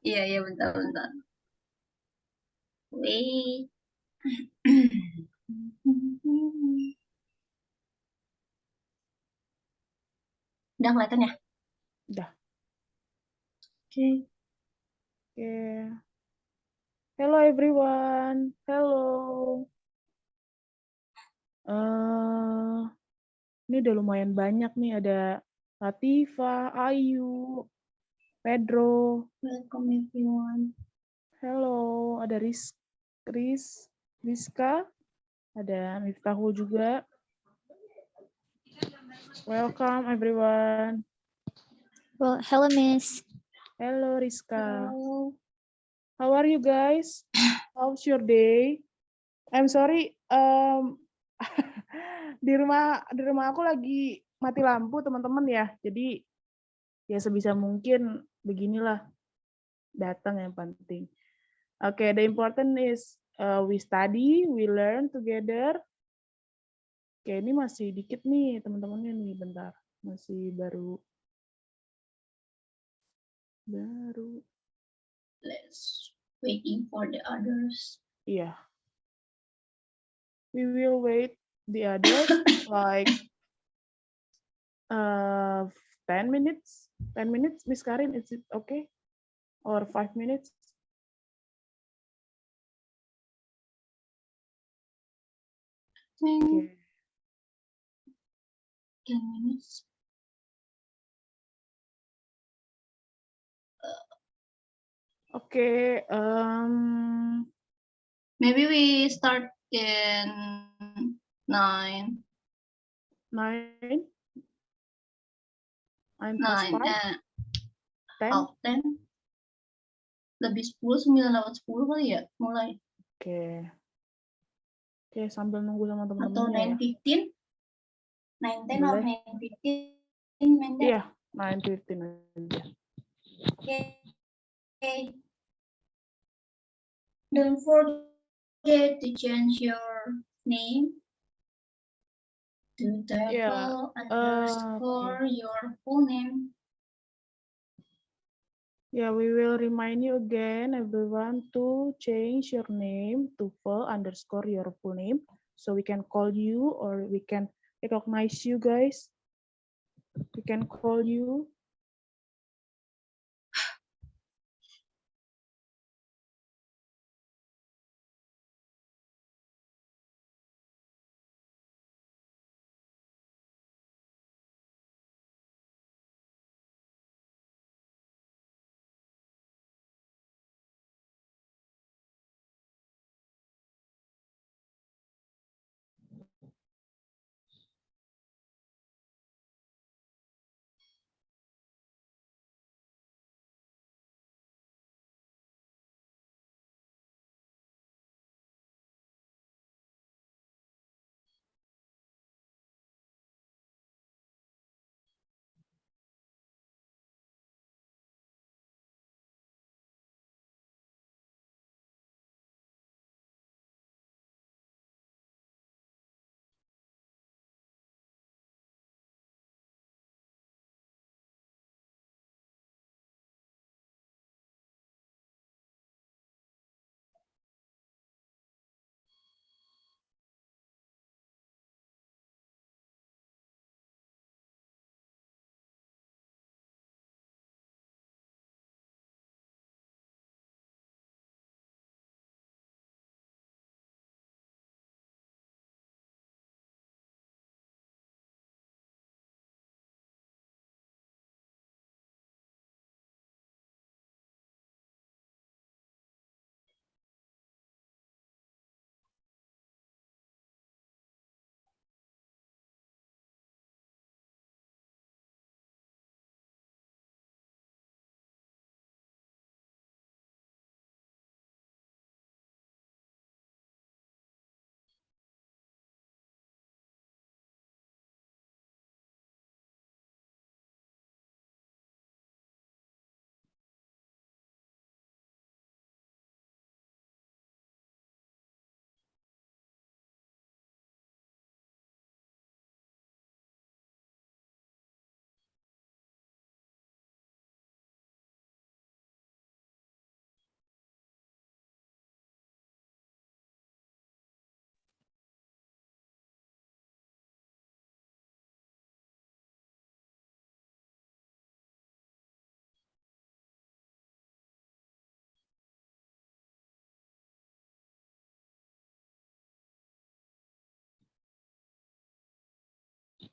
Iya, iya, bentar, bentar. Wait. Udah kelihatan ya? Udah. Oke. Oke. Hello everyone. Hello. Ini udah lumayan banyak nih. Ada Latifa, Ayu, Pedro. Welcome everyone. Hello. Ada Rizka. Ada Miftahul juga. Welcome everyone. Well, hello, Miss. Hello Rizka. Hello. How are you guys? How's your day? I'm sorry. Di rumah aku lagi mati lampu teman-teman ya. Jadi ya sebisa mungkin beginilah, datang yang penting. Okay, the important is we study, we learn together. Oke, ini masih dikit nih teman-temannya nih, bentar. Masih baru. Let's waiting for the others. Iya. We will wait the others like 10 minutes. 10 minutes, Miss Karin, is it okay? Or 5 minutes? Okay. 10 minutes. Okay. Maybe we start in 9. 9. 9 plus 9 5. 10. half 10. Lebih 10, 9 lewat 10 kali ya mulai. Oke. Oke, sambil nunggu sama Atau teman-temannya ya. 9:15. 9:10 or Boleh. 9:15, Menda. Iya, 9:15 aja. Okay. Don't forget to change your name to TOEFL underscore your full name. Yeah, we will remind you again, everyone, to change your name to full underscore your full name, so we can call you or we can recognize you guys. We can call you.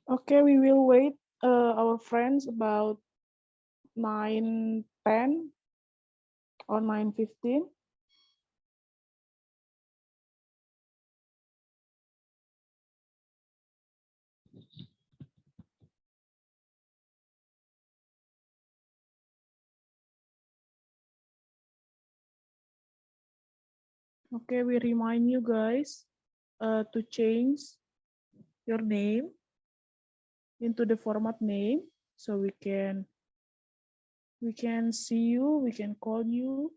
Okay, we will wait our friends about 9:10 or 9:15. Okay, we remind you guys to change your name into the format name so we can see you, we can call you.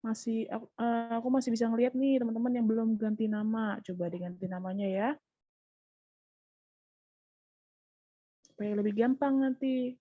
Aku masih bisa ngeliat nih teman-teman yang belum ganti nama. Coba diganti namanya ya. Supaya lebih gampang nanti.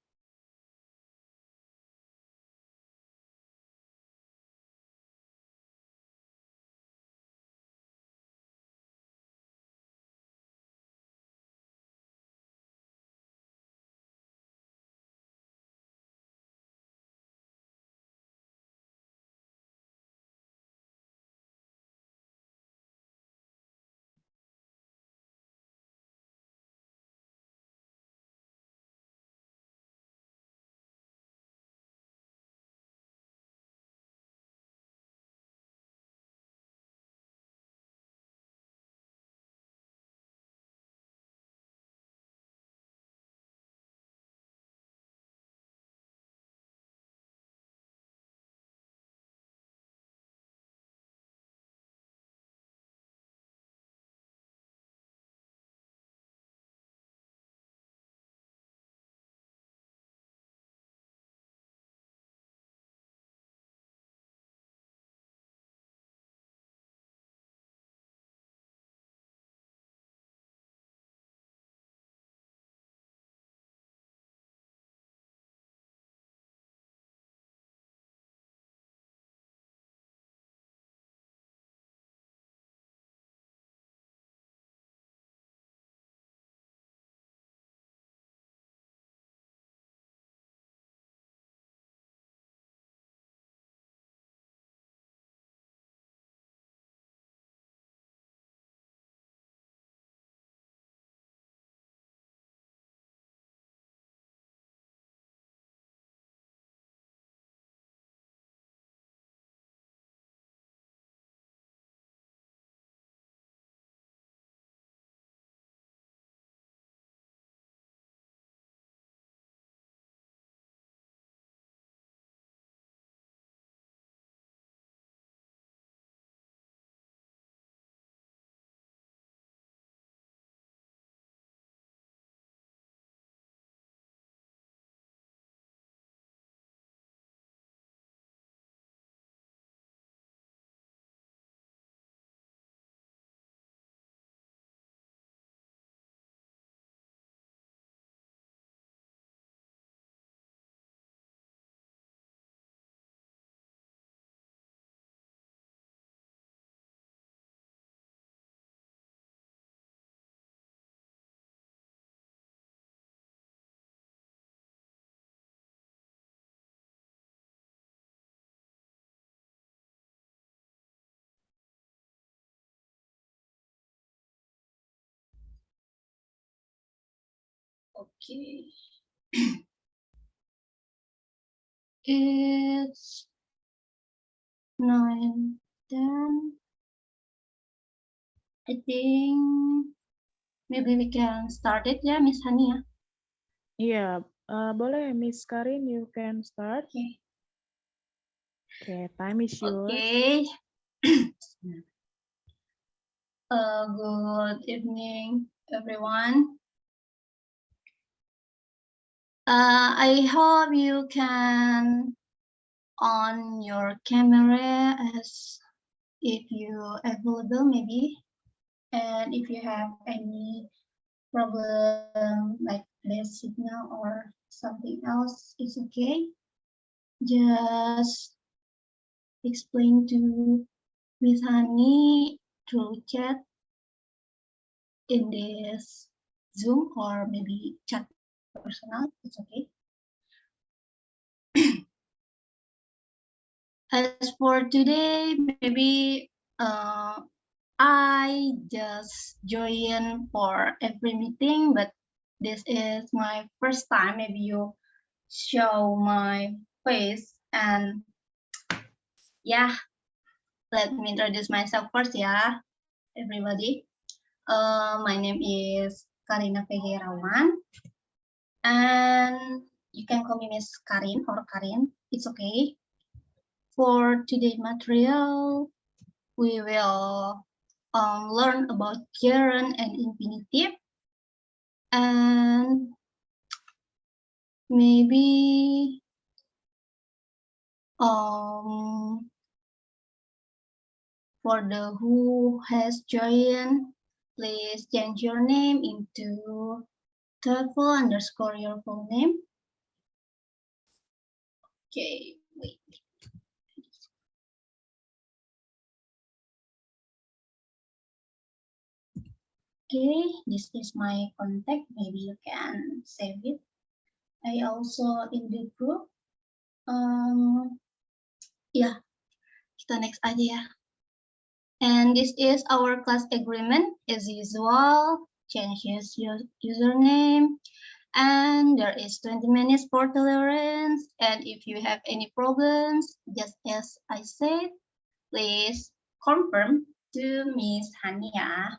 Okay. It's 9:10. I think maybe we can start it ya, Miss Hani ya. Iya, boleh Miss Karin, you can start. Okay. Okay, time is yours. Okay. Good evening, everyone. I hope you can on your camera as if you available maybe, and if you have any problem like less signal or something else, it's okay. Just explain to Miss Hani through chat in this Zoom or maybe chat personal, it's okay. As for today, maybe I just join for every meeting, but this is my first time. Maybe you show my face, and yeah, let me introduce myself first, yeah, everybody. My name is Karina Pegerawan, and you can call me Miss Karin or Karin. It's okay. For today's material, we will learn about gerund and infinitive, and maybe for the who has joined, please change your name into TOEFL underscore your full name. Okay, wait. Okay, this is my contact. Maybe you can save it. I also in the group. Yeah, kita next aja ya. And this is our class agreement. As usual, change your username. And there is 20 minutes for tolerance. And if you have any problems, just as I said, please confirm to Miss Hania.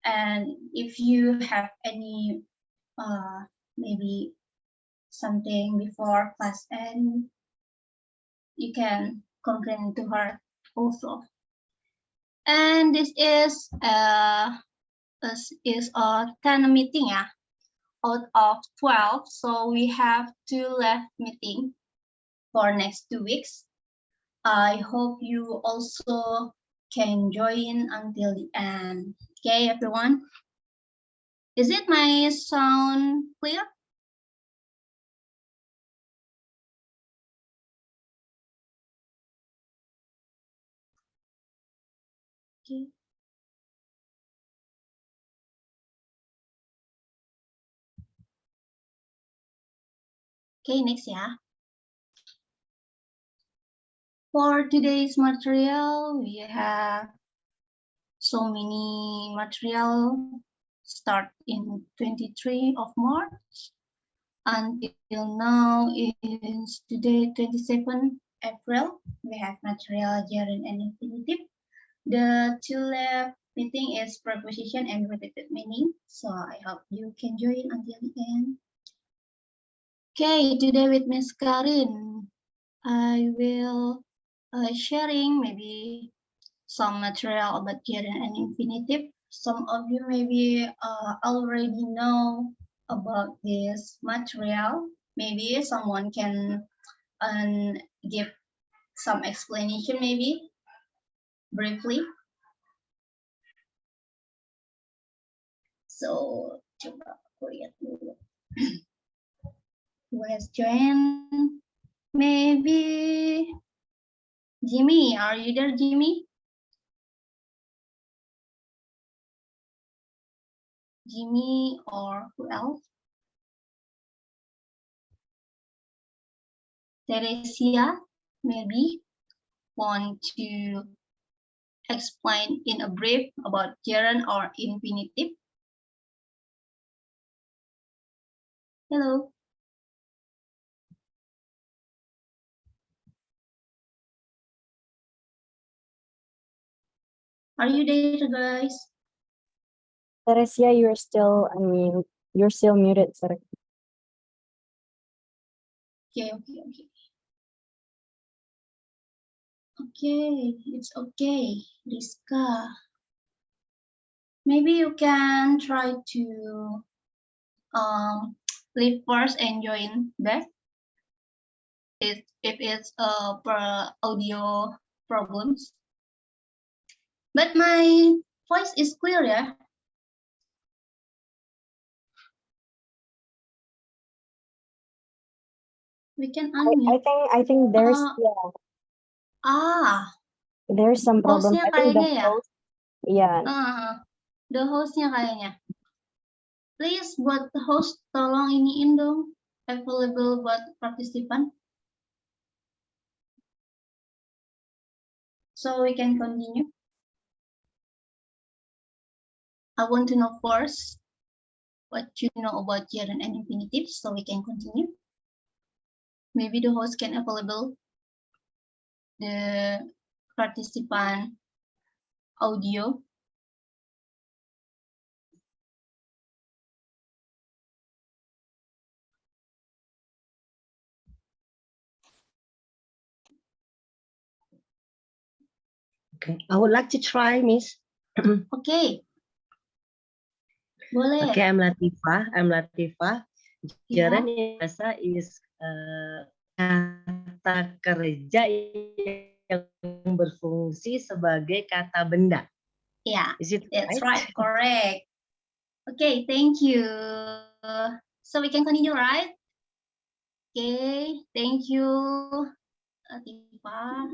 And if you have any maybe something before class end, you can complain to her also. And this is a 10 meeting out of 12. So we have 2 left meeting for next 2 weeks. I hope you also can join until the end. Okay, everyone. Is it my sound clear? Okay. Okay, next ya. For today's material, we have so many material start in 23 of March until now is today 27 April. We have material gerund and infinitive. The 2 left meeting is preposition and repeated meaning. So I hope you can join until the end. Okay, today with Miss Karin, I will sharing maybe some material about gerund and infinitive. Some of you maybe already know about this material. Maybe someone can give some explanation maybe briefly. So coba aku lihat dulu. Who has joined? Maybe Jimmy. Are you there, Jimmy? Jimmy or who else? Teresia, maybe want to explain in a brief about gerund or infinitive. Hello. Are you there, guys? Teresia, you're still muted, sorry. Okay. Okay, it's okay, Rizka. Maybe you can try to leave first and join back if it's per audio problems. But my voice is clear, yeah. We can unmute. I think there's there's some problem. Hostnya I think the kayaknya ya. host, The hostnya kayaknya. Please buat host tolong iniin dong available buat partisipan. So we can continue. I want to know first what you know about gerund and infinitive, so we can continue. Maybe the host can available the participant audio. Okay, I would like to try, Miss. Okay. Boleh. Okay, I'm Latifah. Ya. Gerund in bahasa is kata kerja yang berfungsi sebagai kata benda. Yeah, Is it that's right? right. Correct. Okay, thank you. So we can continue, right? Okay, thank you, Latifah.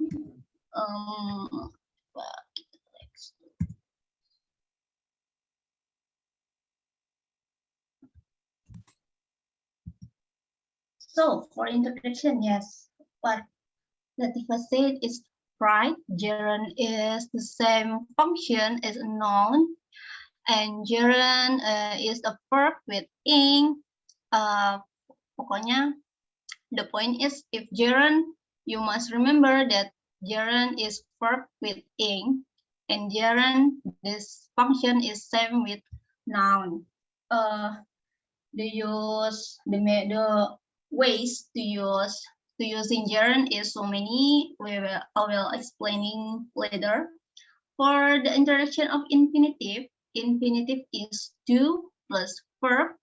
So for introduction, yes, what Latifah said is right. Gerund is the same function as a noun, and gerund is a verb with ing. Pokoknya, the point is if gerund, you must remember that gerund is verb with ing, and gerund, this function is same with noun. The ways to using gerund is so many. I will explaining later. For the introduction of infinitive is do plus verb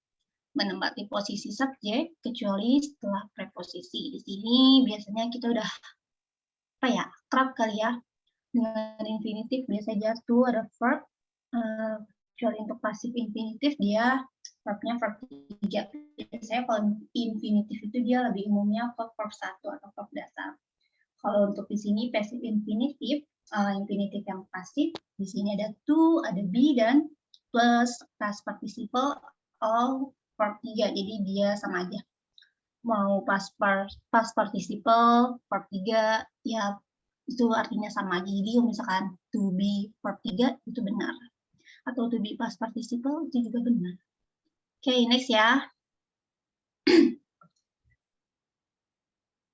menempati posisi subjek kecuali setelah preposisi. Di sini biasanya kita udah akrab kali ya dengan infinitif. Biasanya to ada verb, kecuali untuk pasif infinitif dia verbnya verb 3. Biasanya kalau infinitif itu dia lebih umumnya verb 1 atau verb dasar. Kalau untuk di sini pasif infinitif, infinitif yang pasif, di sini ada to, ada be, dan plus past participle all verb 3. Jadi dia sama aja. Mau past participle, verb 3, ya itu artinya sama aja. Jadi misalkan to be verb 3 itu benar. Atau to be past participle itu juga benar. Okay, next ya.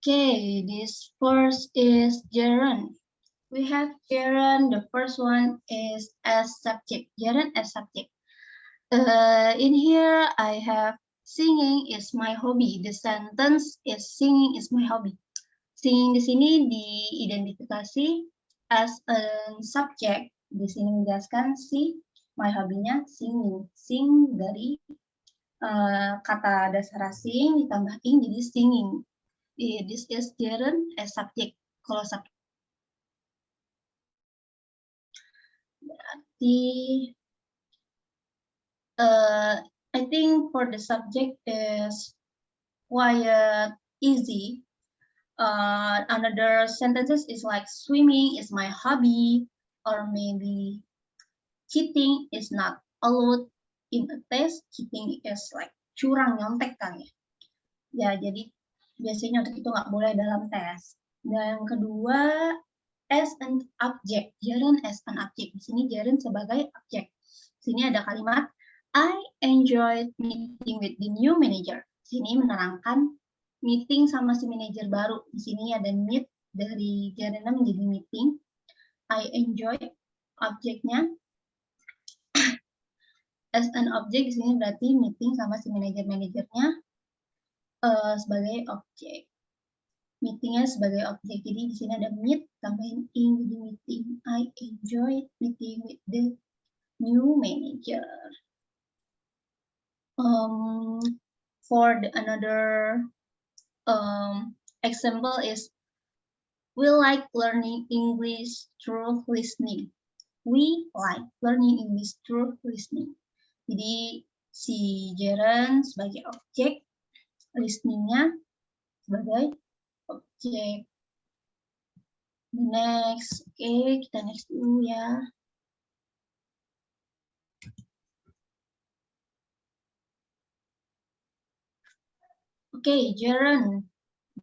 Okay, this first is gerund. We have gerund. The first one is as subject. Gerund as subject. In here, I have singing is my hobby. The sentence is singing is my hobby. Singing di sini diidentifikasi as a subject. Di sini menjelaskan si my hobby-nya singing. Sing dari kata dasar sing ditambah ing jadi singing. This is gerund as subject. Kalau subject berarti I think for the subject is quite easy. Another sentences is like swimming is my hobby, or maybe cheating is not allowed in a test. Cheating is like curang, nyontek kan ya. Ya, jadi biasanya untuk itu nggak boleh dalam tes. Dan yang kedua, as an object. Gerund as an object. Di sini gerund sebagai objek. Di sini ada kalimat I enjoyed meeting with the new manager. Di sini menerangkan meeting sama si manajer baru. Di sini ada meet dari gerund menjadi meeting. I enjoy objeknya. As an object di sini berarti meeting sama si manajernya sebagai objek. Meetingnya sebagai objek. Jadi di sini ada meet tambahin ing jadi meeting. I enjoyed meeting with the new manager. For another example is we like learning English through listening. We like learning English through listening. Jadi si gerund sebagai objek, listeningnya sebagai objek. Next, oke, kita next dulu ya. Okay, gerund.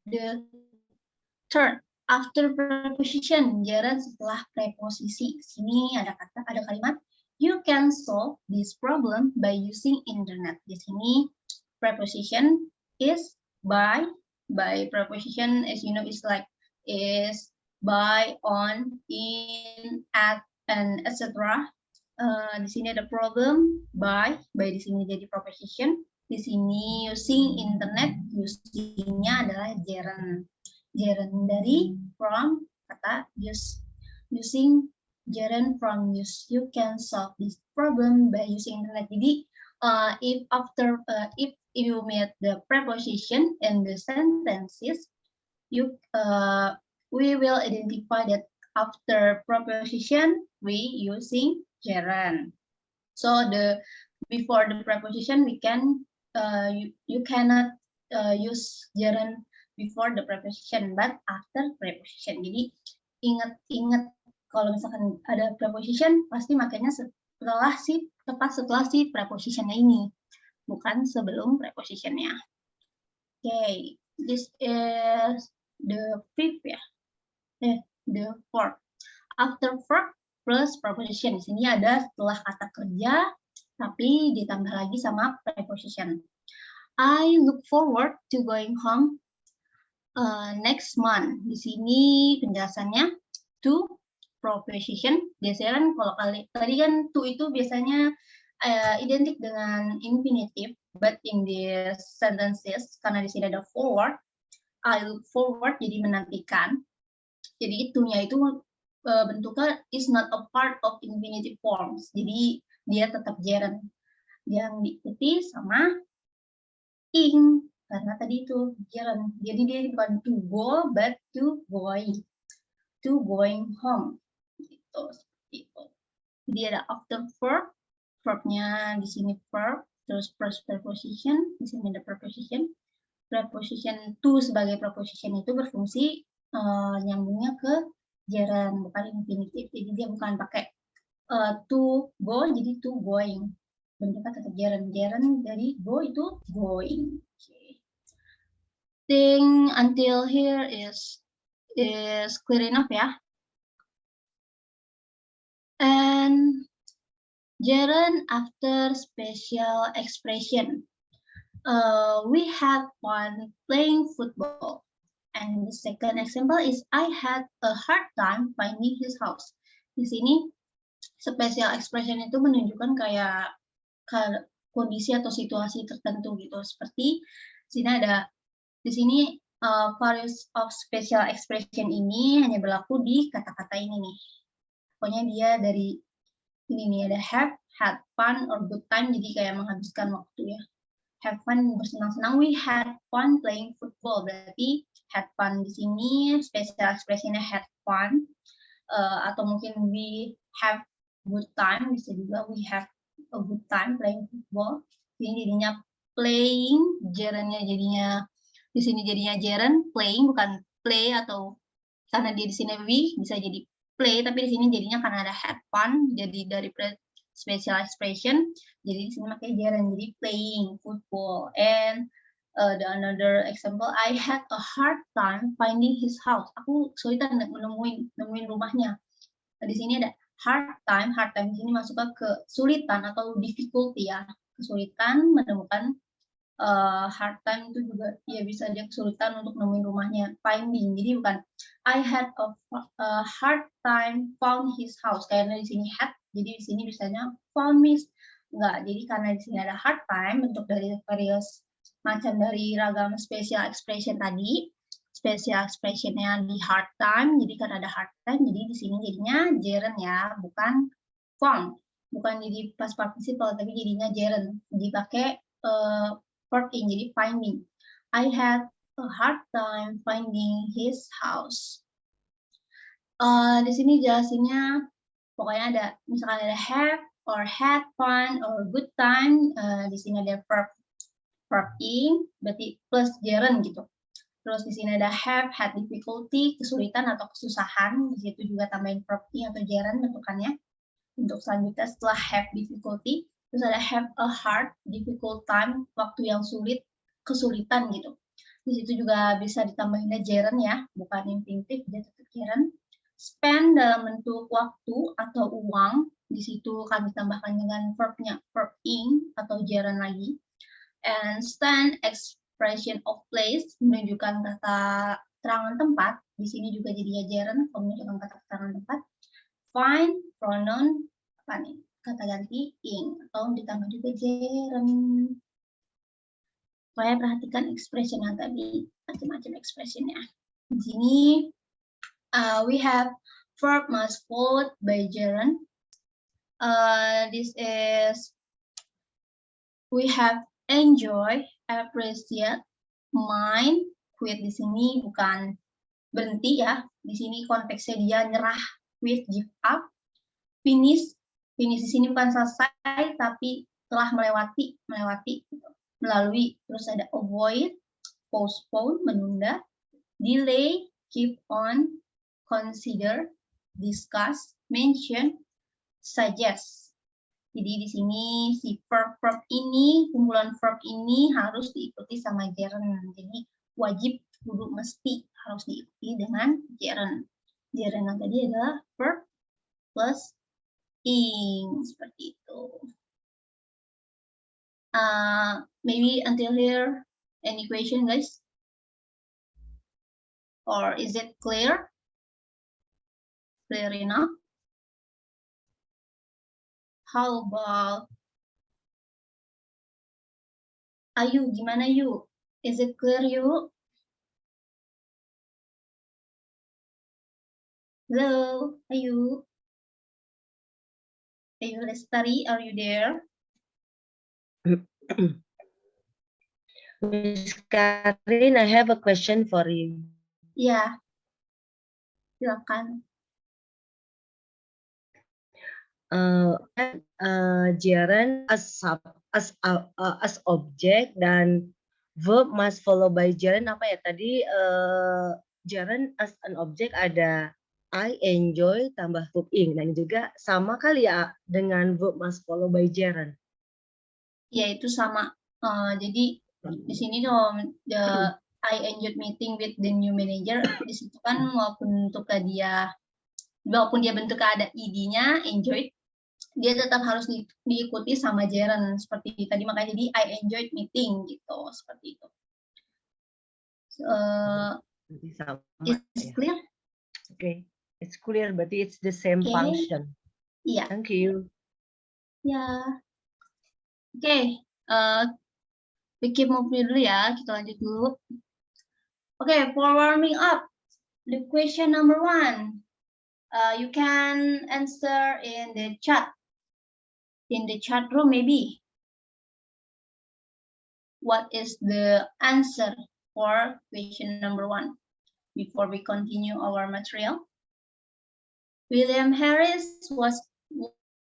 The third after preposition, gerund setelah preposisi. Sini ada kalimat You can solve this problem by using internet. Di sini preposition is by. By preposition, as you know, is like is, by, on, in, at, and etc. Di sini ada problem by di sini jadi preposition. Di sini using internet, usingnya adalah gerund. Gerund dari from kata use. Using gerund from use. You can solve this problem by using internet. Jadi if you meet the preposition in the sentences, we will identify that after preposition we using gerund. So before the preposition we can you cannot use gerund before the preposition, but after preposition. Jadi ingat kalau misalkan ada preposition pasti makanya tepat setelah si prepositionnya ini, bukan sebelum prepositionnya. Okay, this is the fifth ya. The fourth. After verb plus preposition. Di sini ada setelah kata kerja tapi ditambah lagi sama preposition. I look forward to going home next month. Di sini penjelasannya to preposition. Biasanya kan kalau tadi kan to itu biasanya identik dengan infinitive, but in these sentences karena di sini ada forward, I look forward jadi menantikan. Jadi itunya itu bentuknya is not a part of infinitive forms. Jadi dia tetap gerund yang diikuti sama ing karena tadi itu gerund. Jadi dia bukan to go but to going home. Gitu, seperti itu. Jadi ada after verb, verbnya di sini verb, terus plus preposition, di sini ada preposition. Preposition to sebagai preposition itu berfungsi nyambungnya ke gerund, bukan infinitive. Jadi dia bukan pakai to go, jadi to going. Bentuknya tetap gerund. Gerund dari go itu going. Okay. Think until here is clear enough ya. And gerund after special expression. We had fun playing football. And the second example is I had a hard time finding his house. Di sini special expression itu menunjukkan kayak kondisi atau situasi tertentu gitu. Seperti di sini various of special expression ini hanya berlaku di kata-kata ini nih. Pokoknya dia dari ini nih ada have, had fun, or good time, jadi kayak menghabiskan waktu ya. Have fun, bersenang-senang. We had fun playing football. Berarti had fun di sini special expressionnya had fun, atau mungkin we have good time, bisa juga we have a good time playing football. Ini jadinya playing, gerundnya jadinya di sini jadinya gerund playing, bukan play, atau karena dia di sini we bisa jadi play, tapi di sini jadinya karena ada had fun, jadi dari special expression, jadi di sini makanya gerund, jadi playing football. And the another example, I had a hard time finding his house. Aku kesulitan nemuin rumahnya. Di sini ada hard time di sini masuk ke kesulitan atau difficulty ya, kesulitan menemukan. Hard time itu juga ya bisa dia kesulitan untuk nemuin rumahnya, finding. Jadi bukan I had a hard time found his house, karena di sini had, jadi di sini bisanya found miss. Enggak, jadi karena di sini ada hard time, bentuk dari various macam dari ragam special expression tadi. Special expressionnya di hard time, jadi karena ada hard time, jadi di sini jadinya gerund ya, bukan found, bukan jadi past participle, tapi jadinya gerund, dipakai verb in, jadi finding. I had a hard time finding his house. Di sini jelasinnya pokoknya ada misalkan ada have or had fun or good time. Di sini ada verb in, berarti plus gerund gitu. Terus di sini ada have, had difficulty, kesulitan atau kesusahan. Di situ juga tambahin verb in atau gerund bentukannya. Untuk selanjutnya setelah have difficulty, terus ada have a hard, difficult time, waktu yang sulit, kesulitan gitu. Di situ juga bisa ditambahin gerund ya, bukan infinitive, dia tetap gerund. Spend dalam bentuk waktu atau uang. Di situ kami tambahkan dengan verbnya verb ing atau gerund lagi. And stand expression of place menunjukkan kata keterangan tempat. Di sini juga jadi gerund menunjukkan kata keterangan tempat. Find pronoun apa nih? Kata ganti ing atau ditambah juga gerund. Saya perhatikan expression yang tadi, macam-macam expressionnya. Di sini we have verb must followed by gerund. This is we have enjoy, appreciate, mind, quit. Di sini bukan berhenti ya. Di sini konteksnya dia nyerah, quit, give up. Finish di sini bukan selesai tapi telah melewati gitu. Melalui. Terus ada avoid, postpone, menunda, delay, keep on, consider, discuss, mention, suggest. Jadi di sini si verb ini, kumpulan verb ini harus diikuti sama gerund. Jadi wajib, kudu, mesti harus diikuti dengan gerund. Gerund yang tadi adalah verb plus ing, seperti itu. Maybe until here, any question, guys? Or is it clear? Clear enough? How about Ayu? Gimana Yu? Is it clear Yu? Hello, Ayu? Ayu Lestari, are you there? Miss Karin, I have a question for you. Ya, silakan. Gerund as object dan verb must follow by gerund apa ya tadi? Gerund as an object ada I enjoy tambah verb ing dan juga sama kali ya dengan verb must follow by gerund. Ya, itu sama. Jadi di sini tuh the I enjoyed meeting with the new manager. Di situ kan walaupun bentuknya ada id-nya enjoyed, dia tetap harus diikuti sama gerund seperti tadi, makanya jadi I enjoyed meeting gitu, seperti itu. It's clear? Okay, it's clear, berarti it's the same function. Iya. Thank you. Ya. Oke, we keep moving dulu ya, kita lanjut dulu. Oke, for warming up, the question number 1, you can answer in the chat room maybe. What is the answer for question number 1 before we continue our material? William Harris was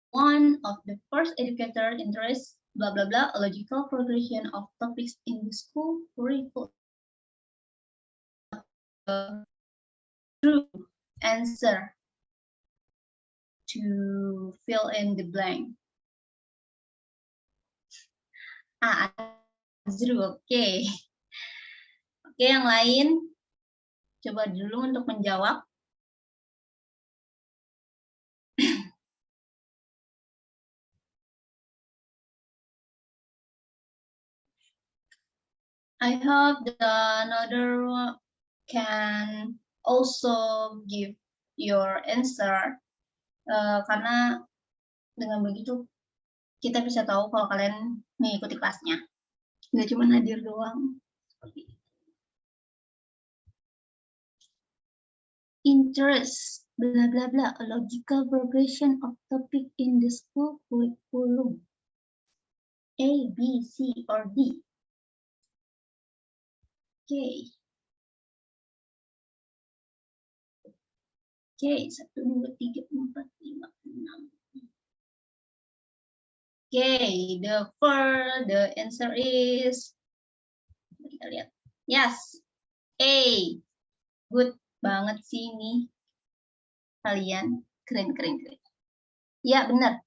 one of the first educators interested blah blah blah, a logical progression of topics in the school curriculum. True answer to fill in the blank. Azrul, oke. Oke, yang lain coba dulu untuk menjawab. I hope the another one can also give your answer, karena dengan begitu kita bisa tahu kalau kalian mengikuti kelasnya, nggak cuma hadir doang. Interest, blah blah blah, a logical progression of topic in the school curriculum. A, B, C, or D. Okay. Okay, 1, 2, 3, 4, 5, 6. Okay, the answer is, kita lihat. Yes, A. Good banget sih ini. Kalian keren. Ya, benar.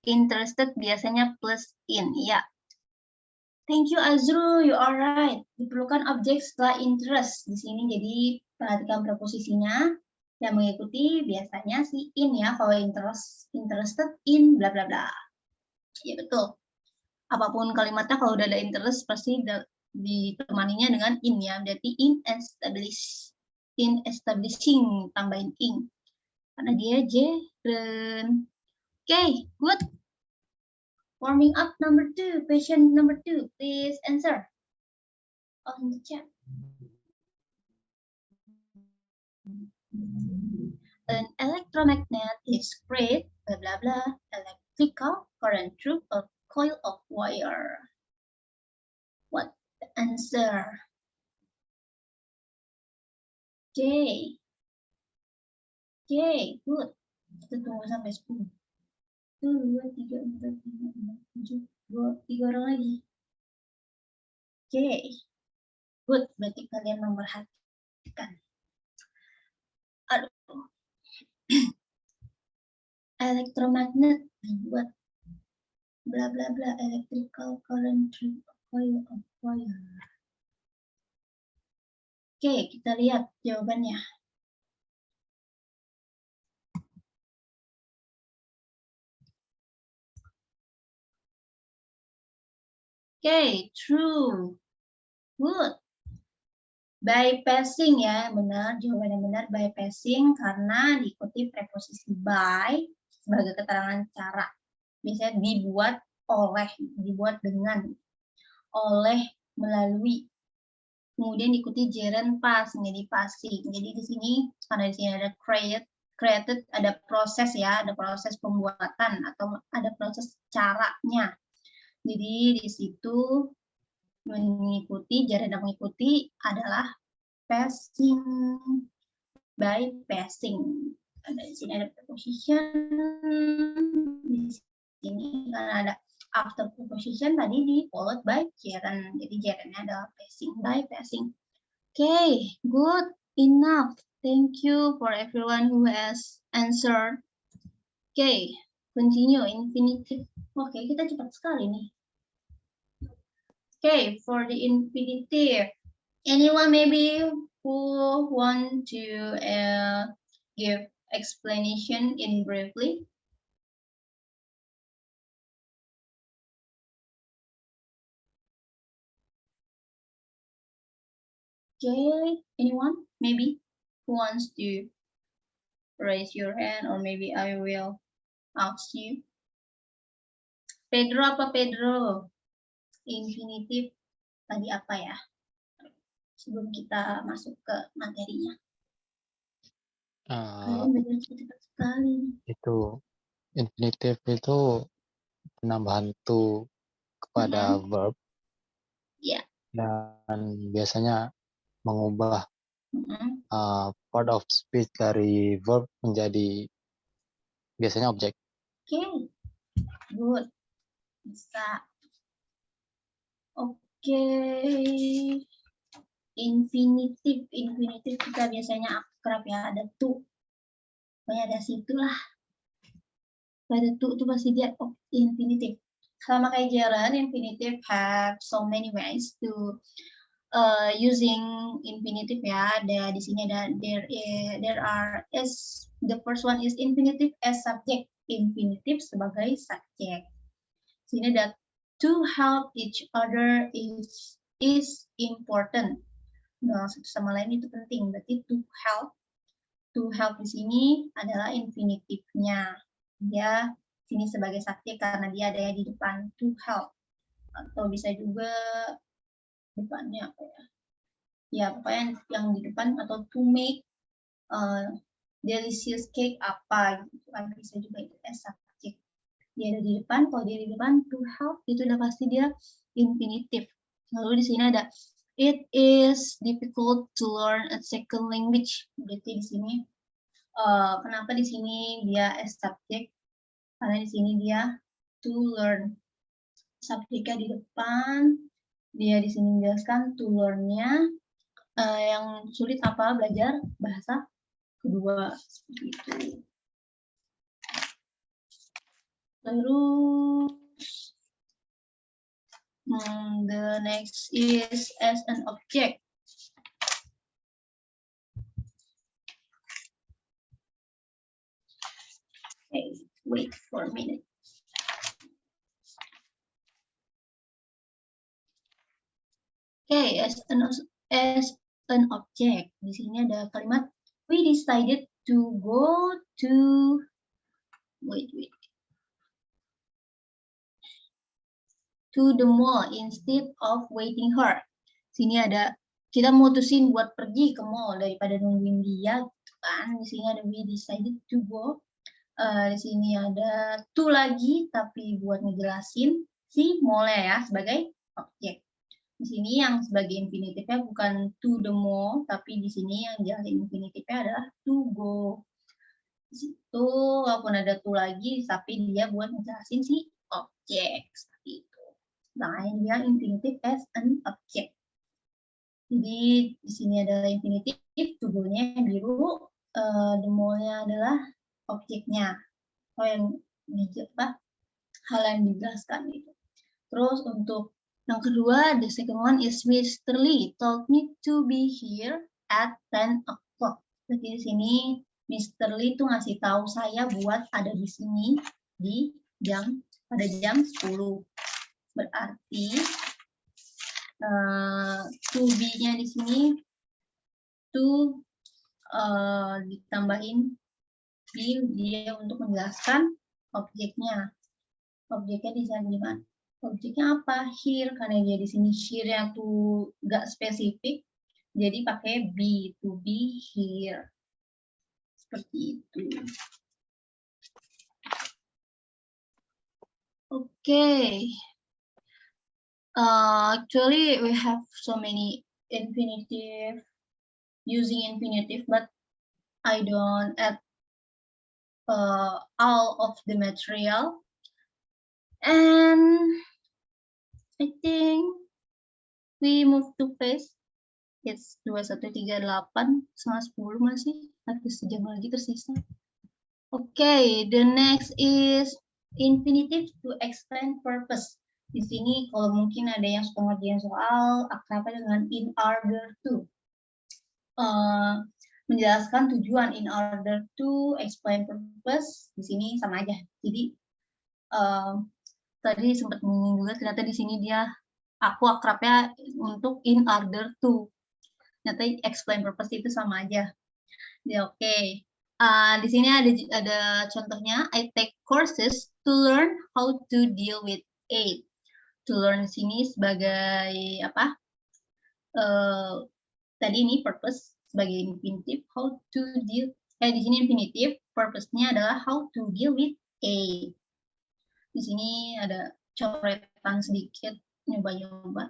Interested biasanya plus in. Ya. Thank you Azrul, you are right. Diperlukan objek setelah interest di sini, jadi perhatikan preposisinya. Yang mengikuti biasanya si in ya, kalau interested in bla bla bla. Ya betul. Apapun kalimatnya kalau udah ada interest pasti ditemaninya dengan in ya. Berarti in establishing tambahin ing. Karena dia gerund. Okay, good. Warming up number 2, question number 2, please answer on the chat. An electromagnet is create blah blah blah electrical current through a coil of wire. What the answer? J. J, good. Kita tunggu sampai 10. 1, 2, 3, 4, 5, 6, 7, 3 orang lagi. J. Good, berarti kalian memperhatikan. Aduh. Electromagnet dibuat bla bla bla electrical current through a coil of wire. Oke, kita lihat jawabannya. Oke, true. Good. By passing ya, benar, jawabannya benar by passing karena diikuti preposisi by sebagai keterangan cara. Biasanya dibuat oleh, dibuat dengan, oleh, melalui. Kemudian diikuti gerund past menjadi passing. Jadi di sini karena di sini ada created ada proses ya, ada proses pembuatan atau ada proses caranya. Jadi di situ mengikuti gerund yang mengikuti adalah passing by passing. Ada di sini ada preposition, di sini karena ada after preposition tadi di followed by gerund. Jadi gerundnya adalah passing by passing. Okay, good enough. Thank you for everyone who has answered. Okay, continue infinitive. Oke, kita cepat sekali nih. Okay, for the infinitive, anyone maybe who want to give explanation in briefly? Okay, anyone maybe who wants to raise your hand, or maybe I will ask you. Pedro apa Pedro? Infinitif tadi apa ya? Sebelum kita masuk ke materinya. Kalian belajar cepat sekali. Itu infinitif itu penambahan to kepada verb. Ya. Dan biasanya mengubah part of speech dari verb menjadi biasanya objek. Okay, good. Bisa. Okay. Infinitif kita biasanya akrab ya, ada to. Pokoknya ada situ lah. Pada to itu pasti dia infinitif. Sama kayak gerund, infinitif have so many ways to using infinitive ya. Ada di sini ada the first one is infinitive as subject. Infinitive sebagai subjek. Sini ada to help each other is important. Nah, satu sama lain itu penting. Berarti to help di sini adalah infinitifnya. Dia sini sebagai subjek karena dia ada di depan to help. Atau bisa juga depannya apa ya? Ya, pokoknya yang di depan atau to make delicious cake apa gitu kan, bisa juga itu as subject. Dia ada di depan, kalau dia di depan to help itu udah pasti dia infinitif. Lalu di sini ada it is difficult to learn a second language. Berarti di sini kenapa di sini dia as subject? Karena di sini dia to learn. Subjeknya di depan, dia di sini menjelaskan to learn-nya yang sulit apa belajar bahasa kedua seperti itu. Terus the next is as an object. Okay, wait for a minute. Okay, as an object, di sini ada kalimat we decided to go to to the mall instead of waiting her. Sini ada kita mutusin buat pergi ke mall daripada nungguin dia, gitu kan? Di sini ada we decided to go. Di sini ada to lagi, tapi buat ngejelasin si mall-nya ya sebagai objek. Di sini yang sebagai infinitifnya bukan to the mall, tapi di sini yang jadi infinitifnya adalah to go. Di situ walaupun ada to lagi, tapi dia buat ngejelasin si objek seperti itu. Makanya dia infinitif as an object. Jadi di sini adalah infinitif, to go-nya biru, the mall-nya adalah objeknya. Atau yang hal yang dijelaskan itu. Terus untuk yang kedua, the second one is Mr. Lee told me to be here at 10 o'clock. Jadi di sini Mr. Lee tuh ngasih tahu saya buat ada di sini pada jam 10. Berarti to be-nya di sini to ditambahin be dia untuk menjelaskan objeknya. Objeknya di sana gimana? Objeknya apa? Here, karena dia di sini here-nya tuh gak spesifik, jadi pakai be, to be here. Seperti itu. Okay. Actually, we have so many infinitive, using infinitive, but I don't add all of the material. And I think we move to page. It's 2138, setengah 10 masih, ada sejam lagi tersisa. Okay, the next is infinitive to explain purpose. Di sini kalau mungkin ada yang suka ngerjain soal, akrabnya dengan in order to. Menjelaskan tujuan, in order to explain purpose, di sini sama aja. Jadi tadi sempat menyinggung juga, ternyata di sini dia aku akrabnya untuk in order to. Ternyata explain purpose itu sama aja. Ya, oke. Di sini ada contohnya, I take courses to learn how to deal with AIDS. To learn di sini sebagai apa? Tadi ini purpose sebagai infinitive, how to deal. Di sini infinitive, purpose-nya adalah how to deal with AIDS. Di sini ada coretan sedikit, nyoba-nyoba.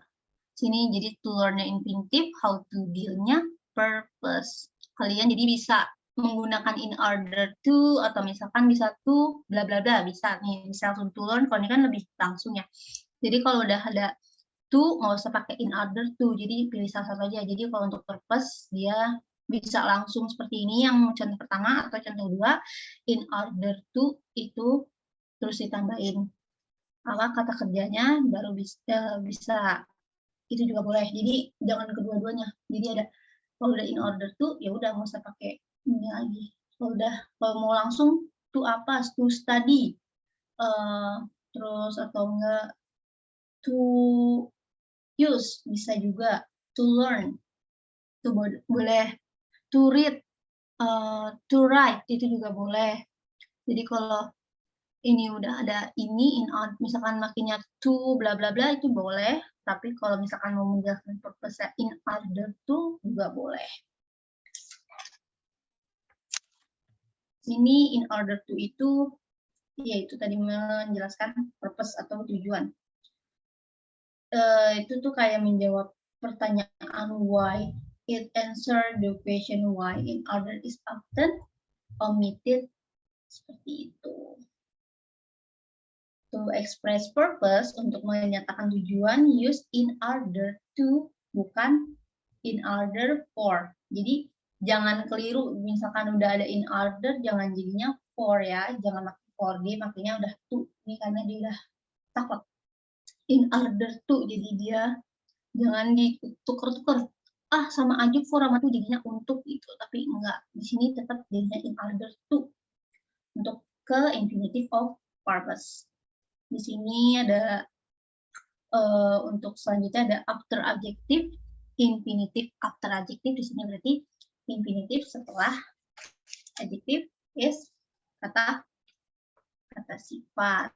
Sini jadi to learn-nya infinitive, how to deal-nya purpose. Kalian jadi bisa menggunakan in order to, atau misalkan bisa to, bla bla bla, bisa nih, bisa langsung to learn, kalau ini kan lebih langsung ya. Jadi kalau udah ada to, nggak usah pakai in order to, jadi pilih salah satu aja. Jadi kalau untuk purpose, dia bisa langsung seperti ini, yang contoh pertama atau contoh kedua, in order to itu terus ditambahin apa kata kerjanya, baru bisa itu juga boleh. Jadi jangan kedua-duanya. Jadi ada kalau udah in order to, ya udah nggak usah pakai ini lagi. Kalau mau langsung to apa, to study, terus atau enggak to use, bisa juga to learn, itu boleh, to read, to write, itu juga boleh. Jadi kalau ini udah ada ini, misalkan makinnya to bla bla bla, itu boleh. Tapi kalau misalkan mau menjelaskan purpose in order to juga boleh. Sini in order to itu, yaitu tadi menjelaskan purpose atau tujuan. Itu tuh kayak menjawab pertanyaan why. It answer the question why. In order is often omitted. Seperti itu. To express purpose, untuk menyatakan tujuan, use in order to, bukan in order for. Jadi jangan keliru, misalkan udah ada in order, jangan jadinya for ya, jangan pakai for, dia makanya udah to, ini karena dia udah takut. In order to, jadi dia jangan ditukar-tukar. Sama aja for sama to jadinya untuk gitu, tapi enggak. Di sini tetap jadinya in order to. Untuk ke infinitive of purpose. Di sini ada untuk selanjutnya ada after adjective, infinitive after adjective. Di sini berarti infinitive setelah adjective is kata sifat.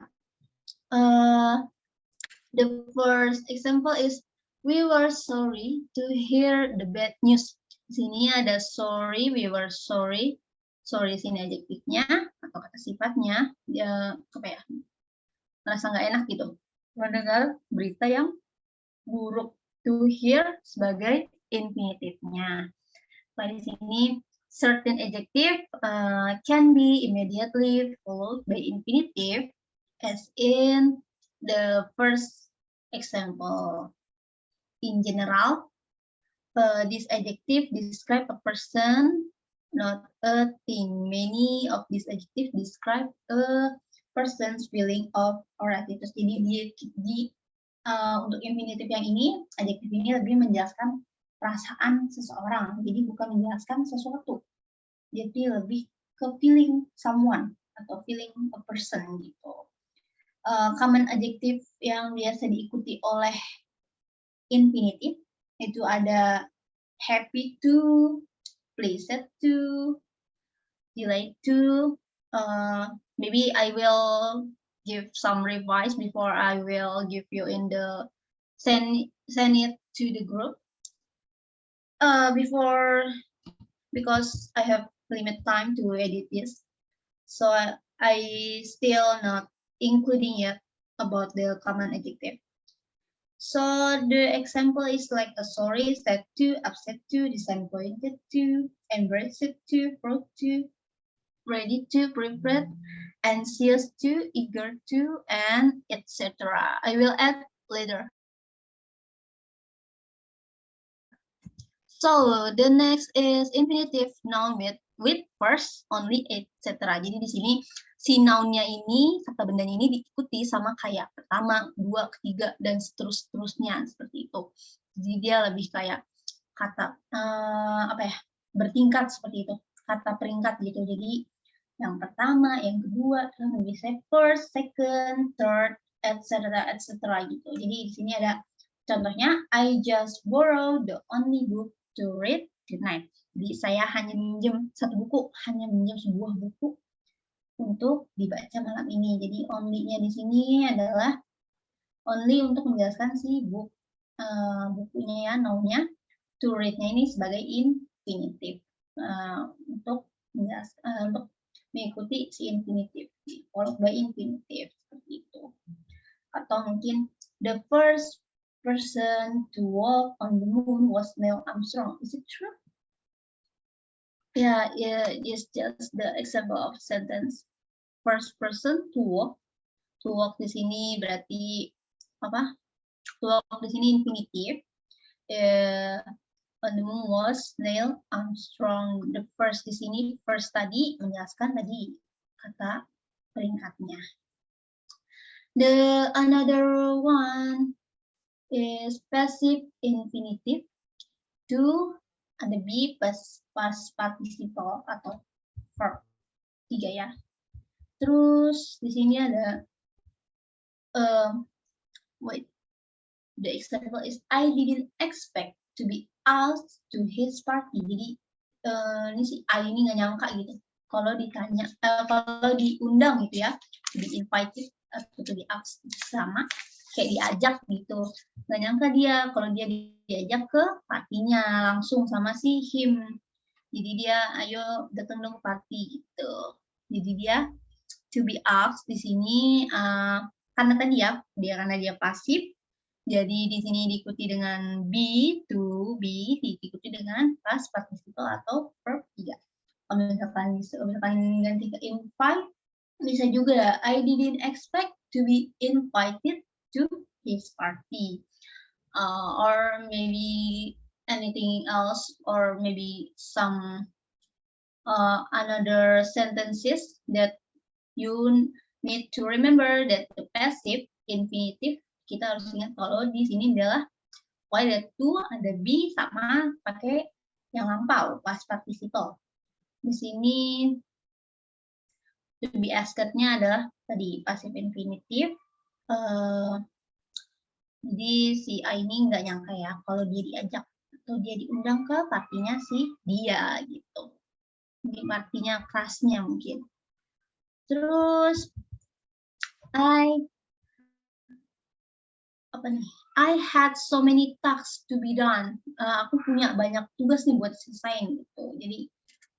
The first example is we were sorry to hear the bad news. Di sini ada sorry, we were sorry. Sorry sini adjektifnya atau kata sifatnya, apa ya? Merasa nggak enak gitu. Mendengar berita yang buruk. To hear sebagai infinitifnya. Nah, di sini certain adjective can be immediately followed by infinitive, as in the first example. In general, this adjective describe a person, not a thing. Many of these adjectives describe a person's feeling of or attitude. Jadi untuk infinitive yang ini, adjektif ini lebih menjelaskan perasaan seseorang. Jadi bukan menjelaskan sesuatu. Jadi lebih ke feeling someone atau feeling a person gitu. Common adjective yang biasa diikuti oleh infinitive itu ada happy to, pleased to, delight to. Maybe I will give some revise before I will give you in the send it to the group. Because I have limited time to edit this, so I still not including yet about the common adjective. So the example is like a sorry, sad to, upset to, disappointed to, embarrassed to, proud to, ready to, prepared, anxious to, eager to, and etc. I will add later. So the next is infinitive noun with first, only, etc. Jadi di sini si noun-nya ini, kata bendanya ini diikuti sama kayak pertama, dua, ketiga, dan seterusnya seperti itu. Jadi dia lebih kayak kata bertingkat seperti itu, kata peringkat gitu. Jadi yang pertama, yang kedua, maybe say first, second, third, etc. gitu. Jadi di sini ada contohnya, I just borrowed the only book to read tonight. Jadi saya hanya minjem satu buku, hanya minjem sebuah buku untuk dibaca malam ini. Jadi only-nya di sini adalah only untuk menjelaskan si bukunya ya, noun-nya. To read-nya ini sebagai infinitive untuk mengikuti si infinitive, followed by infinitive seperti itu. Atau mungkin the first person to walk on the moon was Neil Armstrong. Is it true? Yeah, it's just the example of sentence. First person to walk. To walk di sini berarti apa? To walk di sini infinitive. On the moon was Neil Armstrong. The first di sini, first tadi menjelaskan tadi kata peringkatnya. The another one is passive infinitive. To ada be past participle atau verb 3 ya. Terus di sini ada the example is I didn't expect to be asked to his party. Jadi ini si I ini nggak nyangka gitu. Kalau ditanya, kalau diundang gitu ya, to be invited atau to be asked sama kayak diajak gitu. Nggak nyangka dia kalau dia diajak ke partinya langsung sama si him. Jadi dia ayo datang dong ke party gitu. Jadi dia to be asked di sini karena tadi ya karena dia pasif. Jadi di sini diikuti dengan be, to be, diikuti dengan past participle atau verb 3. Kalau misalkan ganti ke invite, bisa juga I didn't expect to be invited to his party. Or maybe anything else, or maybe some another sentences that you need to remember that the passive infinitive kita harus ingat kalau di sini adalah ada to, ada be sama pakai yang lampau past participle. Di sini To be asked-nya adalah tadi passive infinitive. Jadi si A ini nggak nyangka ya kalau dia diajak atau dia diundang ke partinya si dia gitu. Di partinya kelasnya mungkin. Terus I had so many tasks to be done. Aku punya banyak tugas nih buat selesaiin gitu.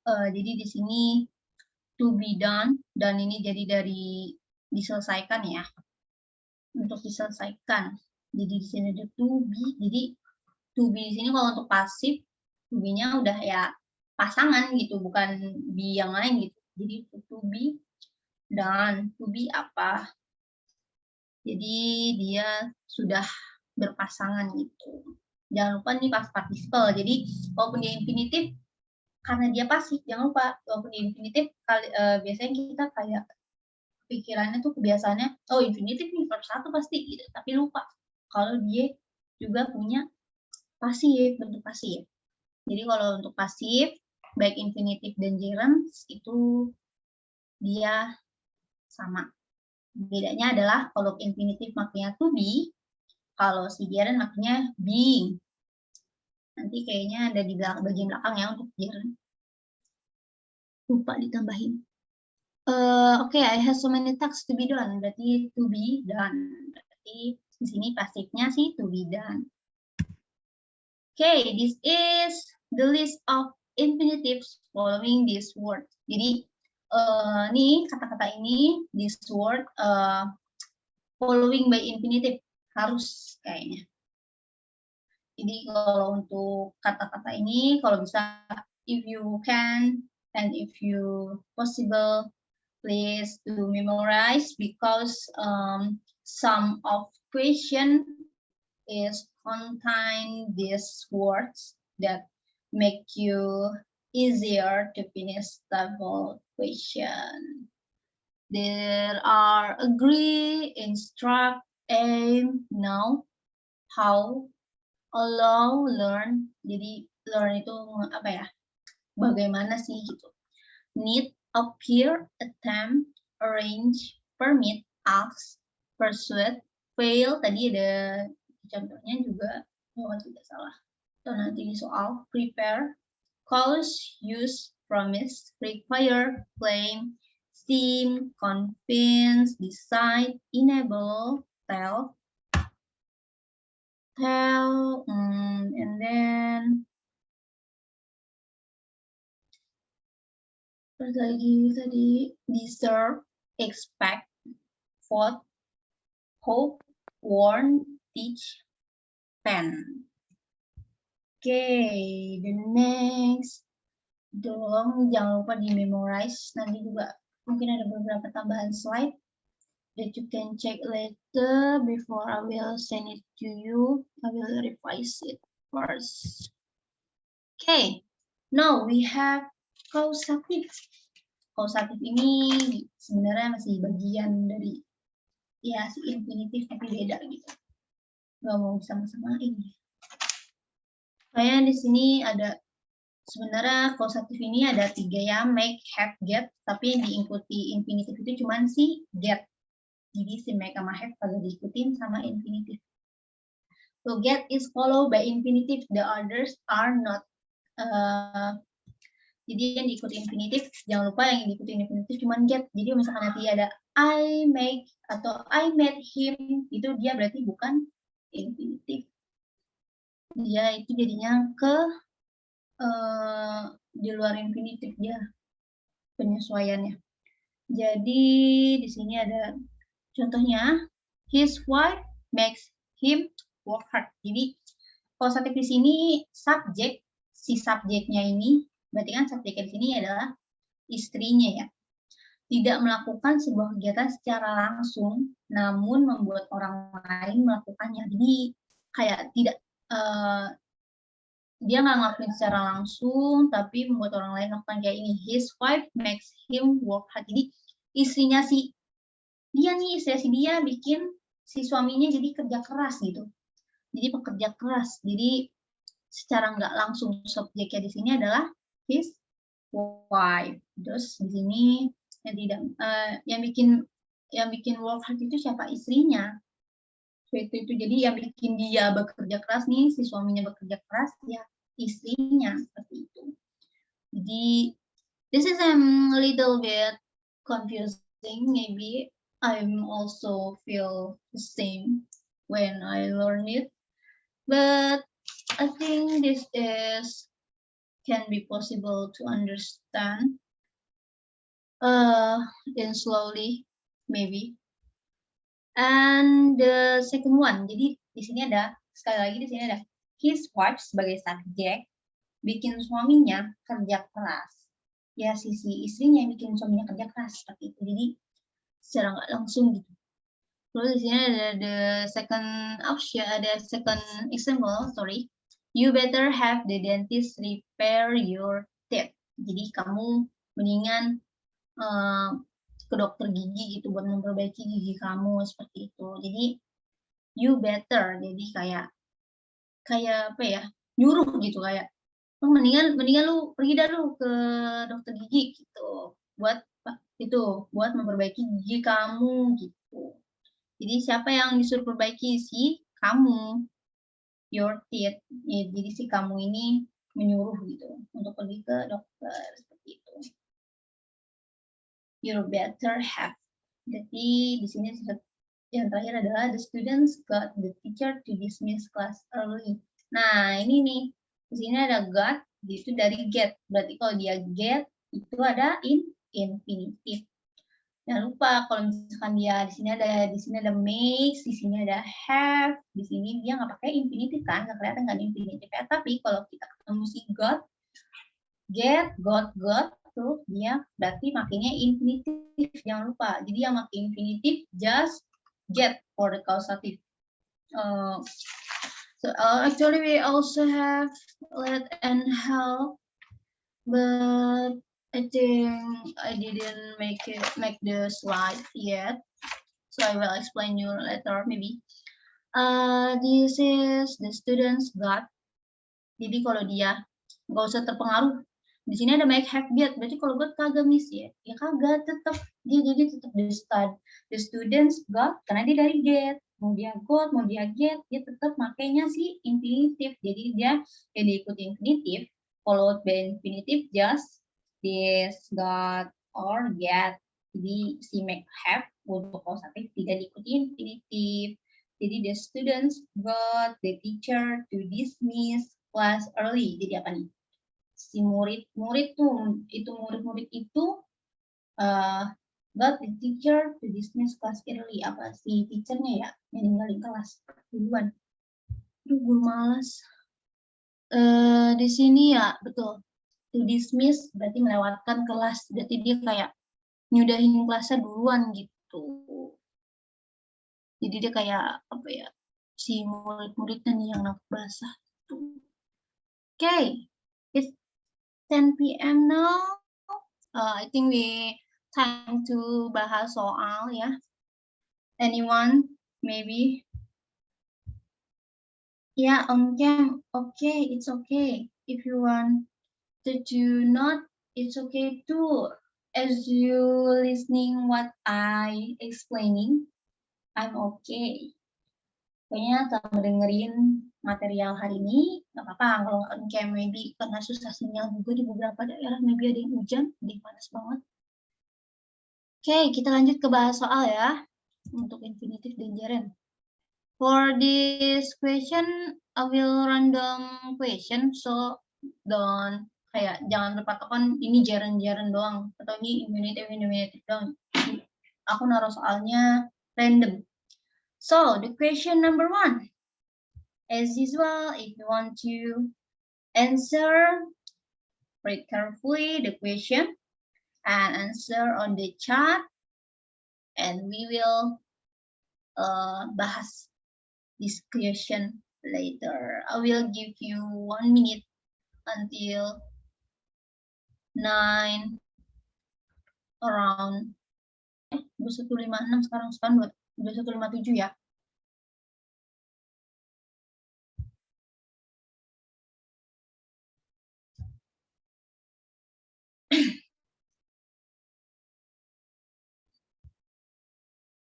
Jadi di sini to be done dan ini jadi dari diselesaikan ya. Untuk diselesaikan. Jadi di sini ada to be. Jadi to be di sini kalau untuk pasif, to be-nya udah ya pasangan gitu, bukan be yang lain gitu. Jadi to be dan to be apa? Jadi dia sudah berpasangan gitu. Jangan lupa nih past participle. Jadi walaupun dia infinitif, karena dia pasif, jangan lupa walaupun dia infinitif, biasanya kita kayak pikirannya tuh kebiasaannya, oh infinitif nih verb 1 pasti gitu. Tapi lupa kalau dia juga punya pasif, bentuk pasif. Jadi kalau untuk pasif, baik infinitif dan gerund itu dia sama. Bedanya adalah kalau infinitif maknanya to be, kalau si gerund maknanya being. Nanti kayaknya ada di bagian belakang ya untuk gerund. Lupa ditambahin. Oke, I have so many tasks to be done. Berarti to be done. Berarti di sini pasifnya sih to be done. Okay, this is the list of infinitives following this word. Jadi nih kata-kata ini this word following by infinitive harus kayaknya. Jadi kalau untuk kata-kata ini kalau bisa if you can and if you possible please to memorize because some of question is contain these words that make you easier to finish the whole question. There are agree, instruct, aim, know, how, allow, learn. Jadi learn itu apa ya? Bagaimana sih gitu. Need, appear, attempt, arrange, permit, ask, persuade, fail. Tadi ada contohnya juga, kalau tidak salah. Atau nanti di soal, prepare, cause, use, promise, require, claim, seem, convince, decide, enable, tell, and then lagi tadi deserve, expect, vote, hope, warn, teach, pen. Okay, the next. Tolong jangan lupa di memorize. Nanti juga mungkin ada beberapa tambahan slide that you can check later before I will send it to you. I will revise it first. Okay, now we have causative. Causative ini sebenarnya masih bagian dari ya si infinitif tapi beda gitu. Nggak mau sama-sama ini. Kayak di sini ada sebenarnya causative ini ada 3 ya, make, have, get, tapi yang diikuti infinitif itu cuma si get. Jadi si make sama have kalau diikutin sama infinitif. So get is followed by infinitive, the others are not. Jadi yang diikuti infinitif, jangan lupa yang diikuti infinitif cuma get. Jadi misalkan nanti ada I make atau I met him, itu dia berarti bukan infinitif. Dia itu jadinya ke di luar infinitif dia penyesuaiannya. Jadi di sini ada contohnya, his wife makes him work hard. Jadi causative di sini subjek, si subjeknya ini berarti kan subjeknya di sini adalah istrinya ya. Tidak melakukan sebuah kegiatan secara langsung, namun membuat orang lain melakukannya. Jadi kayak tidak dia nggak ngelakuin secara langsung, tapi membuat orang lain melakukan kayak ini. His wife makes him work hard. Jadi istrinya si dia nih, istri si dia bikin si suaminya jadi kerja keras gitu. Jadi pekerja keras. Jadi secara nggak langsung subjeknya di sini adalah his wife. Terus di sini yang bikin work hard itu siapa? Istrinya. Itu jadi yang bikin dia bekerja keras nih, si suaminya bekerja keras ya istrinya, seperti itu. Jadi this is a little bit confusing, maybe I'm also feel the same when I learn it, but I think this is can be possible to understand and slowly maybe. And the second one, jadi di sini ada sekali lagi di sini ada his wife sebagai subjek bikin suaminya kerja keras. Ya sisi istrinya yang bikin suaminya kerja keras seperti itu. Jadi secara nggak langsung gitu. Terus di sini ada the second option, ada second example, sorry. You better have the dentist repair your teeth. Jadi kamu mendingan ke dokter gigi gitu buat memperbaiki gigi kamu seperti itu. Jadi you better, jadi kayak apa ya, nyuruh gitu, kayak mendingan lu pergi dah lu ke dokter gigi gitu buat memperbaiki gigi kamu gitu. Jadi siapa yang disuruh perbaiki? Si kamu, your teeth. Ya, jadi si kamu ini menyuruh gitu untuk pergi ke dokter seperti itu. You better have. Jadi di sini yang terakhir adalah the students got the teacher to dismiss class early. Nah ini nih, di sini ada got, itu dari get. Berarti kalau dia get itu ada infinitive. Jangan lupa kalau misalkan dia di sini ada makes, di sini ada have, di sini dia nggak pakai infinitive kan, nggak kelihatan kan infinitive ya. Tapi kalau kita ketemu si got, get, got, tuh dia berarti makainya infinitif, jangan lupa. Jadi yang pakai infinitif just get for the causative. So actually we also have let and help, but I think I didn't make the slide yet, so I will explain you later maybe. This is the students got. Jadi kalau dia nggak usah terpengaruh. Di sini ada make have get, berarti kalau got kagak miss ya kagak, tetap dia jadi tetap the students got karena dia dari get, mau dia got mau dia get dia tetap makainya si infinitive. Jadi dia yang diikuti infinitive followed by infinitive just this got or get. Jadi si make have untuk causative tidak diikuti infinitive. Jadi the students got the teacher to dismiss class early. Jadi apa nih? Si murid itu got the teacher to dismiss class early. Apa si teachernya ya yang ninggalin kelas duluan. Aduh, gue malas. Di sini ya betul, to dismiss berarti melewatkan kelas, berarti dia kayak nyudahin kelasnya duluan gitu. Jadi dia kayak apa ya, si murid-muridnya nih yang nangkep basah. Okay, it's 10 p.m. now. I think we time to bahas soal ya. Anyone maybe? Yeah, on cam. Okay, it's okay. If you want to do not, it's okay too. As you listening what I explaining, I'm okay. Pokoknya kalau dengerin material hari ini, nggak apa-apa kalau nggak on cam, maybe karena susah sinyal juga di beberapa daerah, maybe ada yang hujan, ada yang panas banget. Oke, kita lanjut ke bahas soal ya, untuk infinitive dan gerund. For this question, I will random question, so jangan berpatokan ini gerund doang, atau ini infinitive doang. Aku naruh soalnya random. So, the question number 1. As usual, if you want to answer, read carefully the question and answer on the chat, and we will bahas this question later. I will give you 1 minute until 9 around 21.56 sekarang 21.57 ya.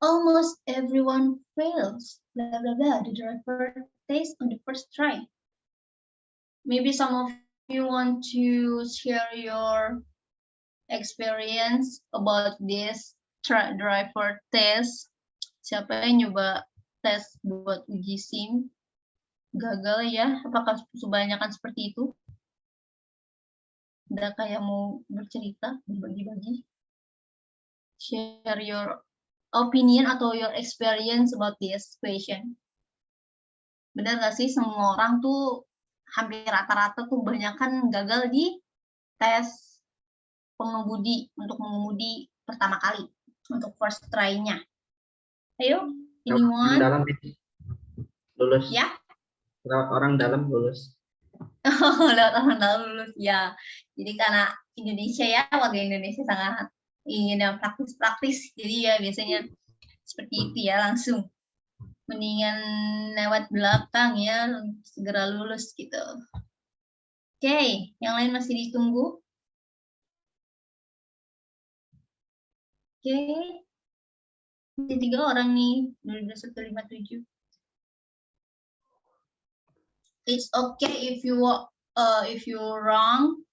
almost everyone fails, blah, blah, blah, the driver test on the first try. Maybe some of you want to share your experience about this driver test. Siapa yang nyoba tes buat uji SIM? Gagal ya? Apakah kebanyakan seperti itu? Ada kayak mau bercerita, berbagi-bagi? Share your opinion atau your experience about this question. Benar nggak sih semua orang tuh hampir rata-rata tuh kebanyakan gagal di tes pengemudi untuk mengemudi pertama kali untuk first try-nya. Ayo, anyone? Dalam lulus. Ya? Lewat orang dalam lulus. Lewat orang dalam lulus ya. Jadi karena Indonesia ya, warga Indonesia sangat ingin yang praktis-praktis. Jadi ya biasanya seperti itu ya langsung. Mendingan lewat belakang ya, segera lulus gitu. Oke, yang lain masih ditunggu. Oke. Ada 3 orang nih, 2157. It's okay if you're wrong.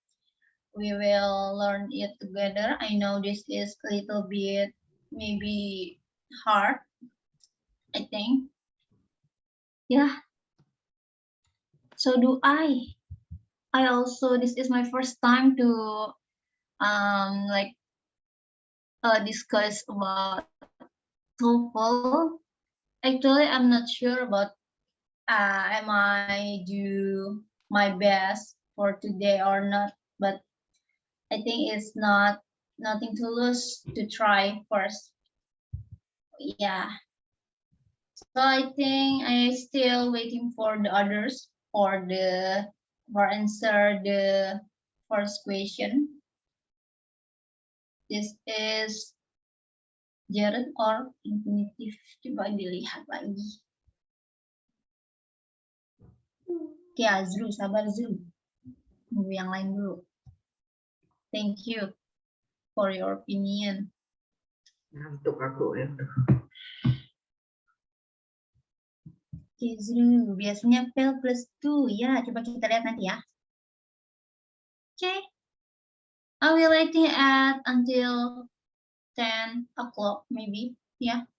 We will learn it together. I know this is a little bit maybe hard, I think. Yeah. So do I. I also, this is my first time to discuss about TOEFL. Actually, I'm not sure about am I do my best for today or not, but I think it's nothing to lose to try first. Yeah. So I think I still waiting for the others for answer the first question. This is gerund or infinitive. Coba dilihat lagi. Oke, Azru, sabar Azru. Nunggu yang lain dulu. Thank you for your opinion. Ngantuk aku ya. Oke, Azru, biasanya fail plus 2 ya. Coba kita lihat nanti ya. Oke. I will waiting at until 10 o'clock maybe. Yeah.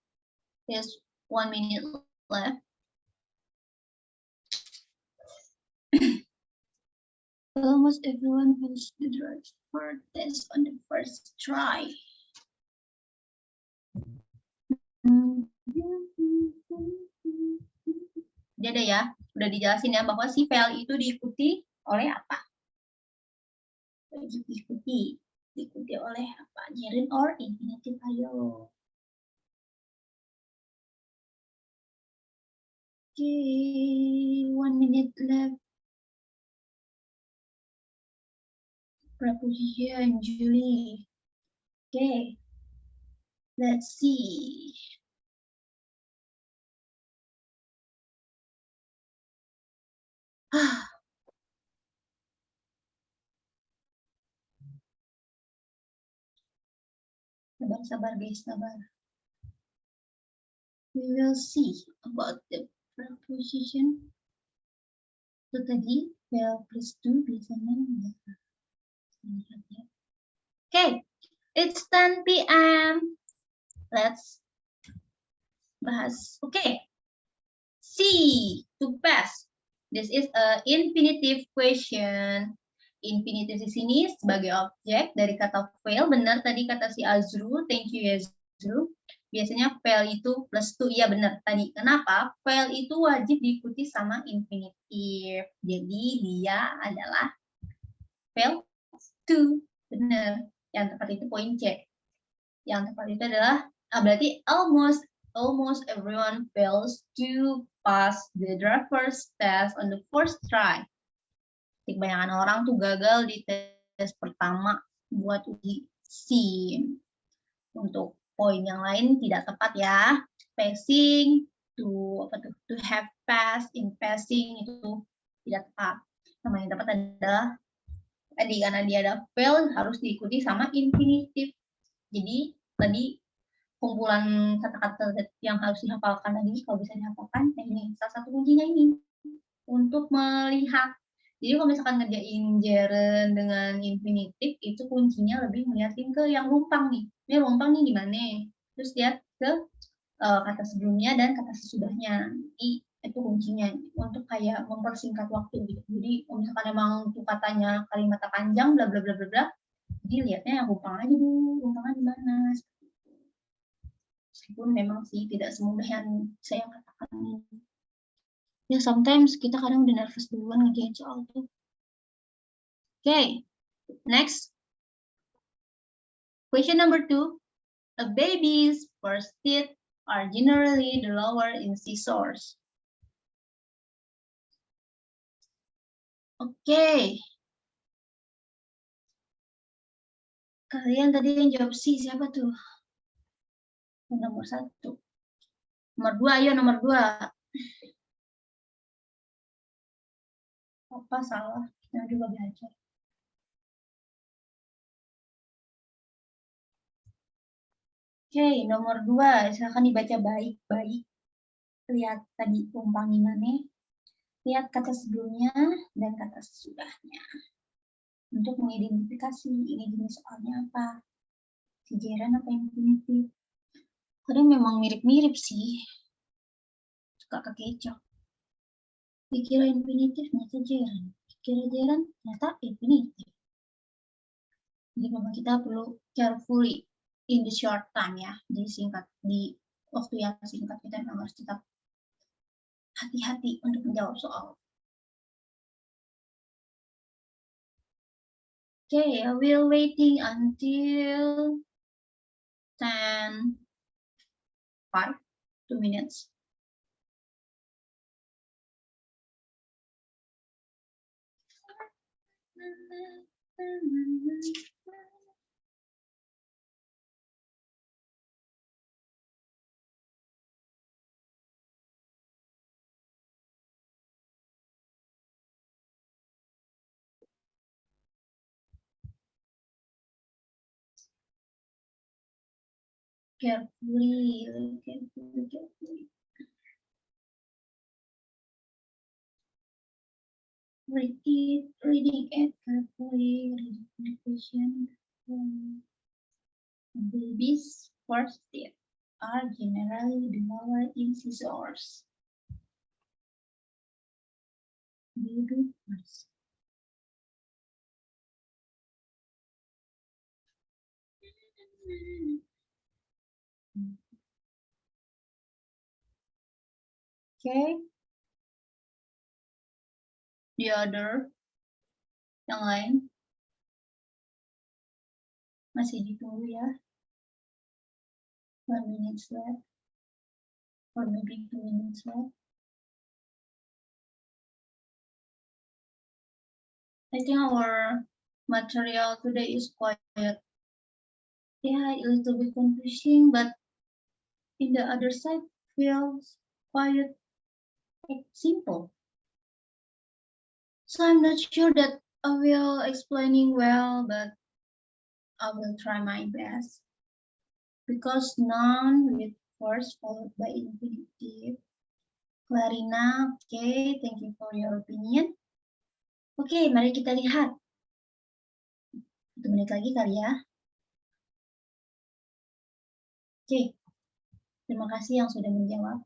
There's 1 minute left. Almost everyone finished the driver test on the first try. Udah ada ya, udah dijelasin ya bahwa si fail itu diikuti oleh apa? Diikuti oleh apa? Gerund or infinitive, ayo. Okay, 1 minute left. Preposition, Julie. Okay, let's see. Sabar guys, sabar. We will see about the preposition. Itu tadi fail plus 2 biasanya ya. Okay, it's 10 p.m. Let's bahas. Okay. C, to pass. This is a infinitive question. Infinitive di sini sebagai objek dari kata fail. Benar tadi kata si Azru. Thank you Azru. Biasanya fail itu plus 2. Iya benar tadi. Kenapa? Fail itu wajib diikuti sama infinitive. Jadi dia adalah fail 2. Benar. Yang tepat itu poin C. Yang tepat itu adalah berarti almost everyone fails to pass the driver's test on the first try. Kebanyakan orang tuh gagal di tes pertama buat uji SIM. Untuk poin yang lain tidak tepat ya. Passing to have passed in passing itu tidak tepat. Nama yang tepat adalah tadi karena dia ada fail harus diikuti sama infinitive. Jadi tadi kumpulan kata-kata yang harus dihafalkan tadi, kalau bisa dihafalkan, nah ini salah satu kuncinya ini untuk melihat. Jadi kalau misalkan ngerjain gerund dengan infinitif, itu kuncinya lebih ngeliatin ke yang rumpang nih. Ini rumpang nih di mana? Terus lihat ke kata sebelumnya dan kata sesudahnya. Jadi itu kuncinya untuk kayak mempersingkat waktu gitu. Jadi kalau misalkan emang tuh katanya kalimatnya panjang, bla bla bla bla bla, jadi lihatnya yang rumpang aja dulu, rumpangnya di mana. Meskipun memang sih tidak semudah yang saya katakan ini. Ya, sometimes kita kadang udah nervous duluan ngerjain soal tuh. Okay, next. Question number 2. A baby's first teeth are generally the lower incisors. Okay. Kalian tadi yang jawab C, siapa tuh? Nomor 1. Nomor 2, ayo nomor 2. Apa salah? Yang juga belajar. Oke, nomor 2, silakan dibaca baik-baik. Lihat tadi tumpang mana. Lihat kata sebelumnya dan kata sesudahnya. Untuk mengidentifikasi ini jenis soalnya apa. Si gerund apa infinitif. Kadang memang mirip-mirip sih. Suka kekecoh. Dikira infinitif, ternyata gerund. Dikira gerund, ternyata infinitif. Jadi memang kita perlu carefully in the short time ya, di waktu yang singkat kita memang harus tetap hati-hati untuk menjawab soal. Okay, I will waiting until 10:05, 2 minutes. Carefully. Reading it carefully. Reading the question. Babies' first teeth are generally the lower incisors. Baby first. Okay. The other, yang lain masih ditunggu ya. 1 minute left, or maybe 2 minutes left. I think our material today is quite, yeah, a little bit confusing, but in the other side feels quite simple. So I'm not sure that I will explaining well, but I will try my best. Because noun with first followed by infinitive. Clarina, okay, thank you for your opinion. Oke, mari kita lihat. 1 menit lagi kali ya. Oke, terima kasih yang sudah menjawab.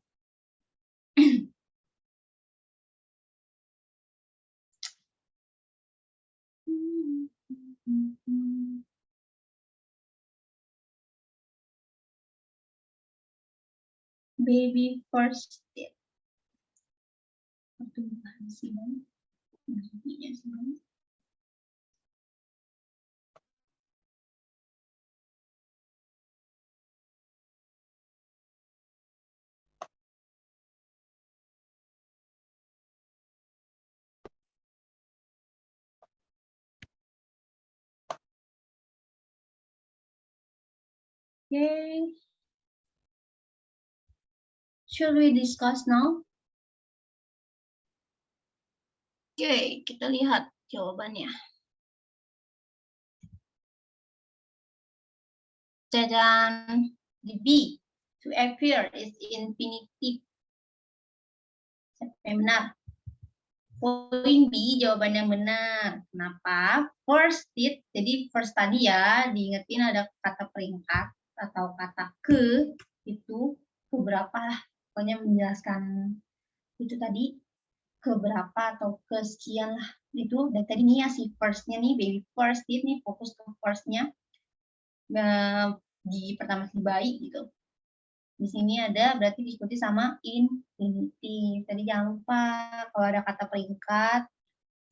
Baby first step. Pertumbuhan siang. Maksudnya siang. Okay. Should we discuss now? Oke, kita lihat jawabannya. Cadan, The B, to appear is infinitive. Siapa yang benar? Poin B, jawaban yang benar. Kenapa? First did, jadi first tadi ya, diingetin ada kata peringkat atau kata ke, itu keberapa lah. Pokoknya menjelaskan itu tadi, keberapa atau kesekian lah. Itu, dan tadi nih ya si first-nya nih, baby first did nih, fokus ke first-nya. Di pertama si bayi gitu. Di sini ada berarti diikuti sama infinitive. Tadi jangan lupa kalau ada kata peringkat,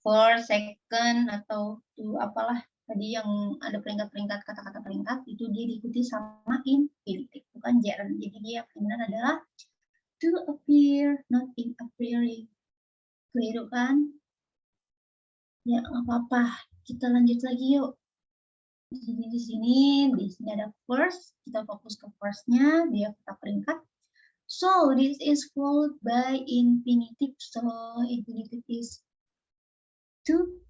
first, second, atau to apalah tadi yang ada peringkat-peringkat kata-kata peringkat itu dia diikuti sama infinitive, bukan gerund. Jadi dia yang benar adalah to appear, not in appearing. Keliru kan? Ya nggak apa-apa. Kita lanjut lagi yuk. Di sini ada first, kita fokus ke first-nya, dia kata peringkat. So this is followed by infinitive. So infinitive is to.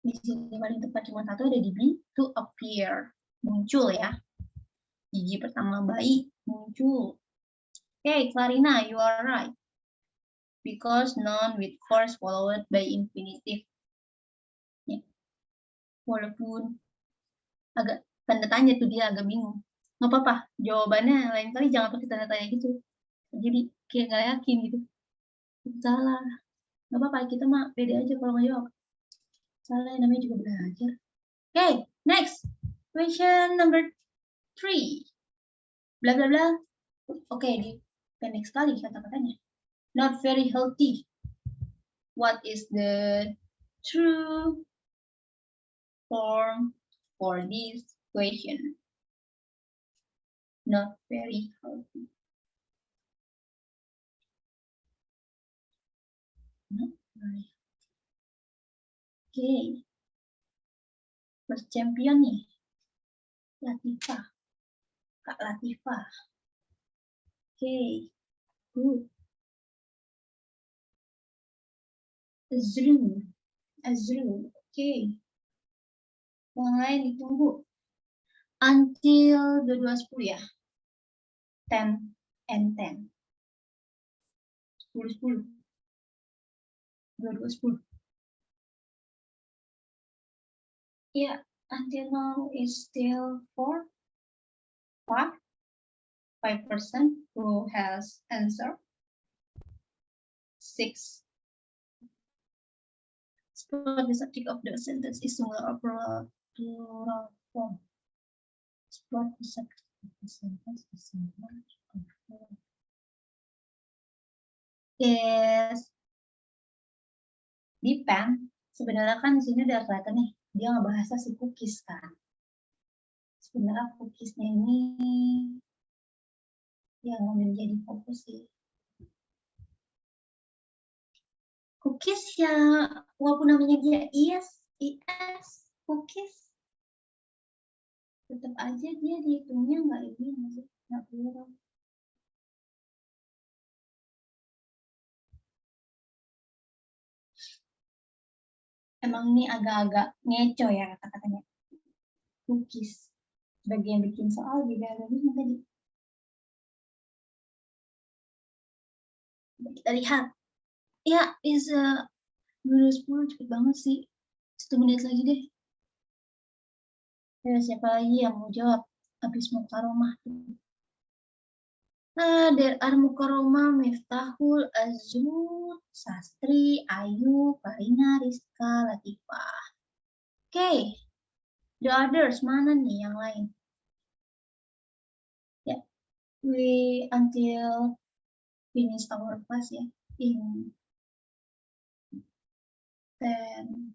Di sini paling tepat cuma satu, ada di B, to appear, muncul ya. Gigi pertama bayi muncul. Okay, Clarina, you are right. Because noun with first followed by infinitive. Ya. Walaupun agak tanda tanya tuh dia agak bingung. Nggak apa-apa, jawabannya lain kali jangan pakai tanda tanya gitu. Jadi kayak nggak yakin gitu. Salah. Nggak apa-apa, kita mah pede aja kalau nggak jawab. Salah, namanya juga belajar. Okay, next. Question number 3. Bla bla bla. Oke, di pendek sekali kata-katanya. Not very healthy. What is the true form for this question? Not very healthy. Not very. Okay. First champion nih. Latifah. Kak Latifah. Okay. Good. Azrul. Azrul. Okay. Yang lain ditunggu. Until 22:10 ya. 10 and 10. 10. 22:10. Yeah, until now is still 5% who has answered. 6. Spot the subject of the sentence is singular or plural form. Spot the subject of the sentence is singular or plural. Yes. Depend. Sebenarnya kan di sini udah kelihatan nih, dia ngebahas si cookies kan. Sebenarnya cookiesnya ini yang menjadi fokus sih. Cookies ya, walaupun namanya dia is, cookies, tetap aja dia dihitungnya nggak ini, nggak plural. Emang ini agak-agak ngeco ya kata-katanya. Cookies. Bagi yang bikin soal juga ada bingung tadi. Kita lihat. Ya, is 2010 cepet banget sih. 1 menit lagi deh. Ya, siapa lagi yang mau jawab? Habis Mukaromah. There are Mukaromah, Miftahul, Azul, Sastri, Ayu, Farina, Rizka, Latifah. Okay. The others, mana nih yang lain? Ya, we until finish our class ya. In 10:30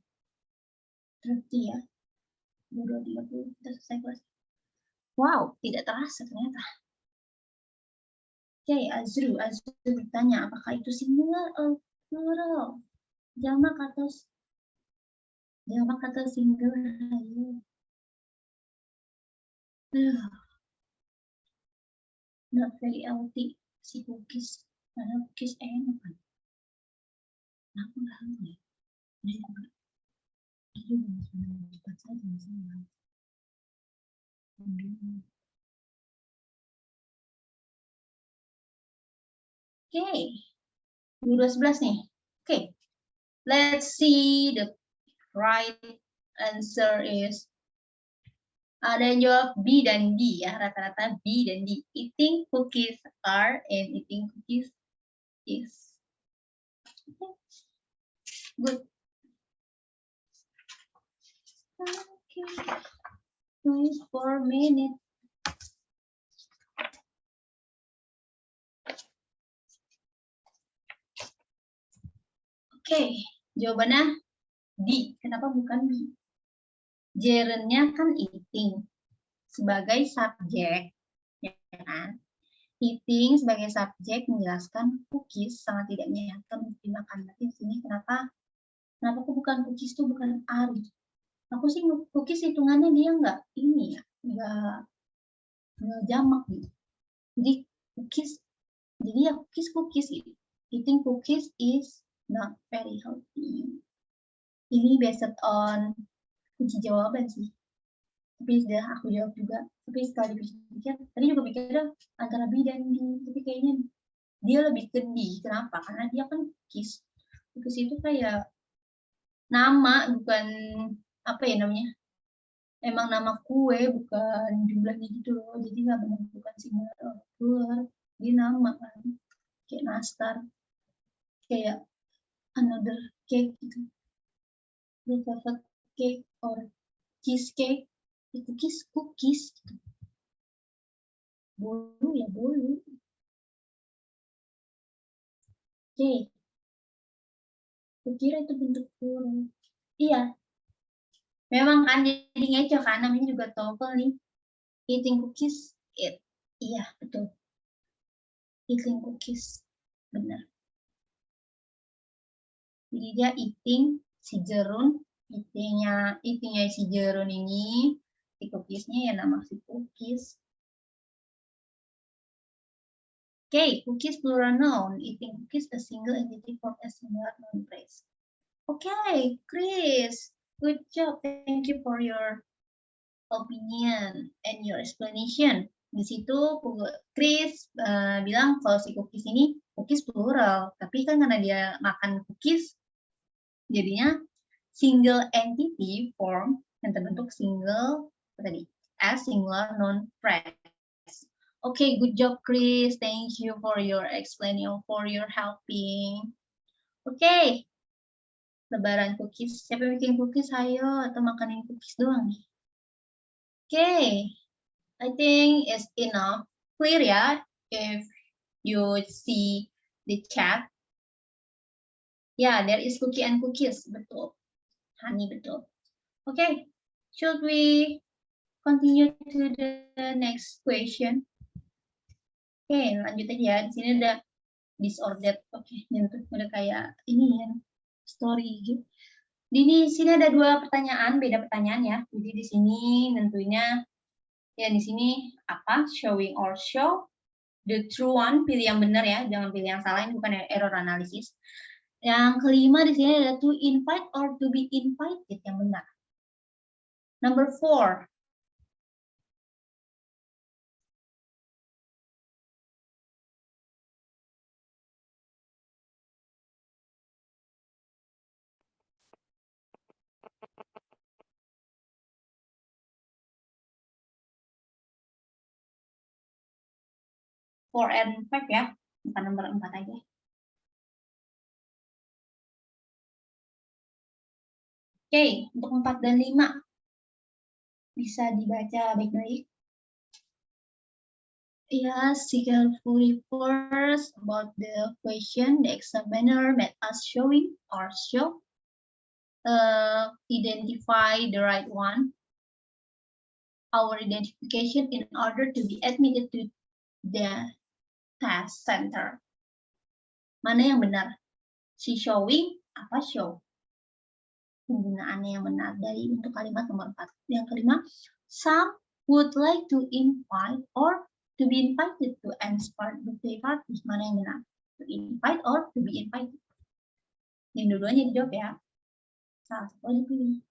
ya. 22:30 kita selesai kelas. Wow, tidak terasa ternyata. Oke, Azru bertanya, apakah itu singular atau plural? Jamak atau singular? Not very healthy si cookies. Karena cookies enak kan. Aku nggak tahu ya. Ini juga cepat saja misalnya. Okay. 2011 nih. Okay. Let's see the right answer is ada yang jawab B dan D ya, rata-rata B dan D. Eating cookies are and eating cookies is. Okay. Good. Okay. Wait 4 minutes. Oke, jawabannya D. Kenapa bukan B? Gerundnya kan eating sebagai subjek, ya kan? Eating sebagai subjek menjelaskan cookies sangat tidak menyenangkan untuk dimakan. Tapi di sini kenapa aku bukan cookies itu bukan are? Aku sih cookies hitungannya dia nggak ini ya, nggak jamak gitu. Jadi cookies, jadi ya cookies gitu. Eating cookies is not very healthy. Ini based on kunci jawaban sih. Tapi sudah aku jawab juga. Tapi setelah dipikir, tadi juga pikirnya antara B dan D. Tapi kayaknya dia lebih ke D. Kenapa? Karena dia kan cookies. Cookies itu kayak nama, bukan apa ya namanya. Emang nama kue, bukan jumlahnya gitu loh. Jadi nggak benar bukan singular plural. Dia nama kan. Kayak nastar. Kayak another cake gitu. Red velvet cake or cheesecake. Cookies gitu. Bolu ya bolu. Oke. Kukira itu bentuk plural. Iya. Memang kan jadi ngecoh kan namanya juga TOEFL nih. Eating cookies. Iya, betul. Eating cookies. Benar. Jadi dia eating si jerun, eatingnya si jerun ini, si cookiesnya ya nama si cookies. Okay, cookies plural noun. Eating cookies a single entity form a singular noun phrase. Okay, Chris, good job. Thank you for your opinion and your explanation. Di situ Chris bilang kalau si cookies ini cookies plural, tapi kan karena dia makan cookies, jadinya single entity form yang terbentuk single tadi as singular noun phrase. Okay, good job, Chris. Thank you for your explaining, for your helping. Okay, lebaran cookies. Siapa yang bikin cookies? Ayo, atau makanin cookies doang nih? Okay, I think it's enough. Clear ya? If you see the chat. Yeah, there is cookie and cookies. Betul. Honey, betul. Okay, should we continue to the next question? Okay, lanjut aja ya. Di sini ada disordered. Oke, nyentuh udah kayak ini ya, story gitu. Di sini ada 2 pertanyaan, beda pertanyaan ya. Jadi di sini tentunya ya di sini apa? Showing or show. The true one, pilih yang benar ya, jangan pilih yang salah, ini bukan error analysis. Yang kelima di sini ada to invite or to be invited, yang benar. Number 4. Four and 5 ya, bukan nomor 4 aja. Oke, untuk 4 dan 5 bisa dibaca baik-baik. Yes, see carefully first about the question. The examiner made us showing or show. Identify the right one. Our identification in order to be admitted to the test center. Mana yang benar? Si showing apa show? Penggunaannya yang benar dari untuk kalimat nomor 4. Yang kelima, some would like to invite or to be invited to N-Spart birthday party. Mana yang benar? To invite or to be invited. Yang dua-duanya dijawab ya. Salah satu aja pilih.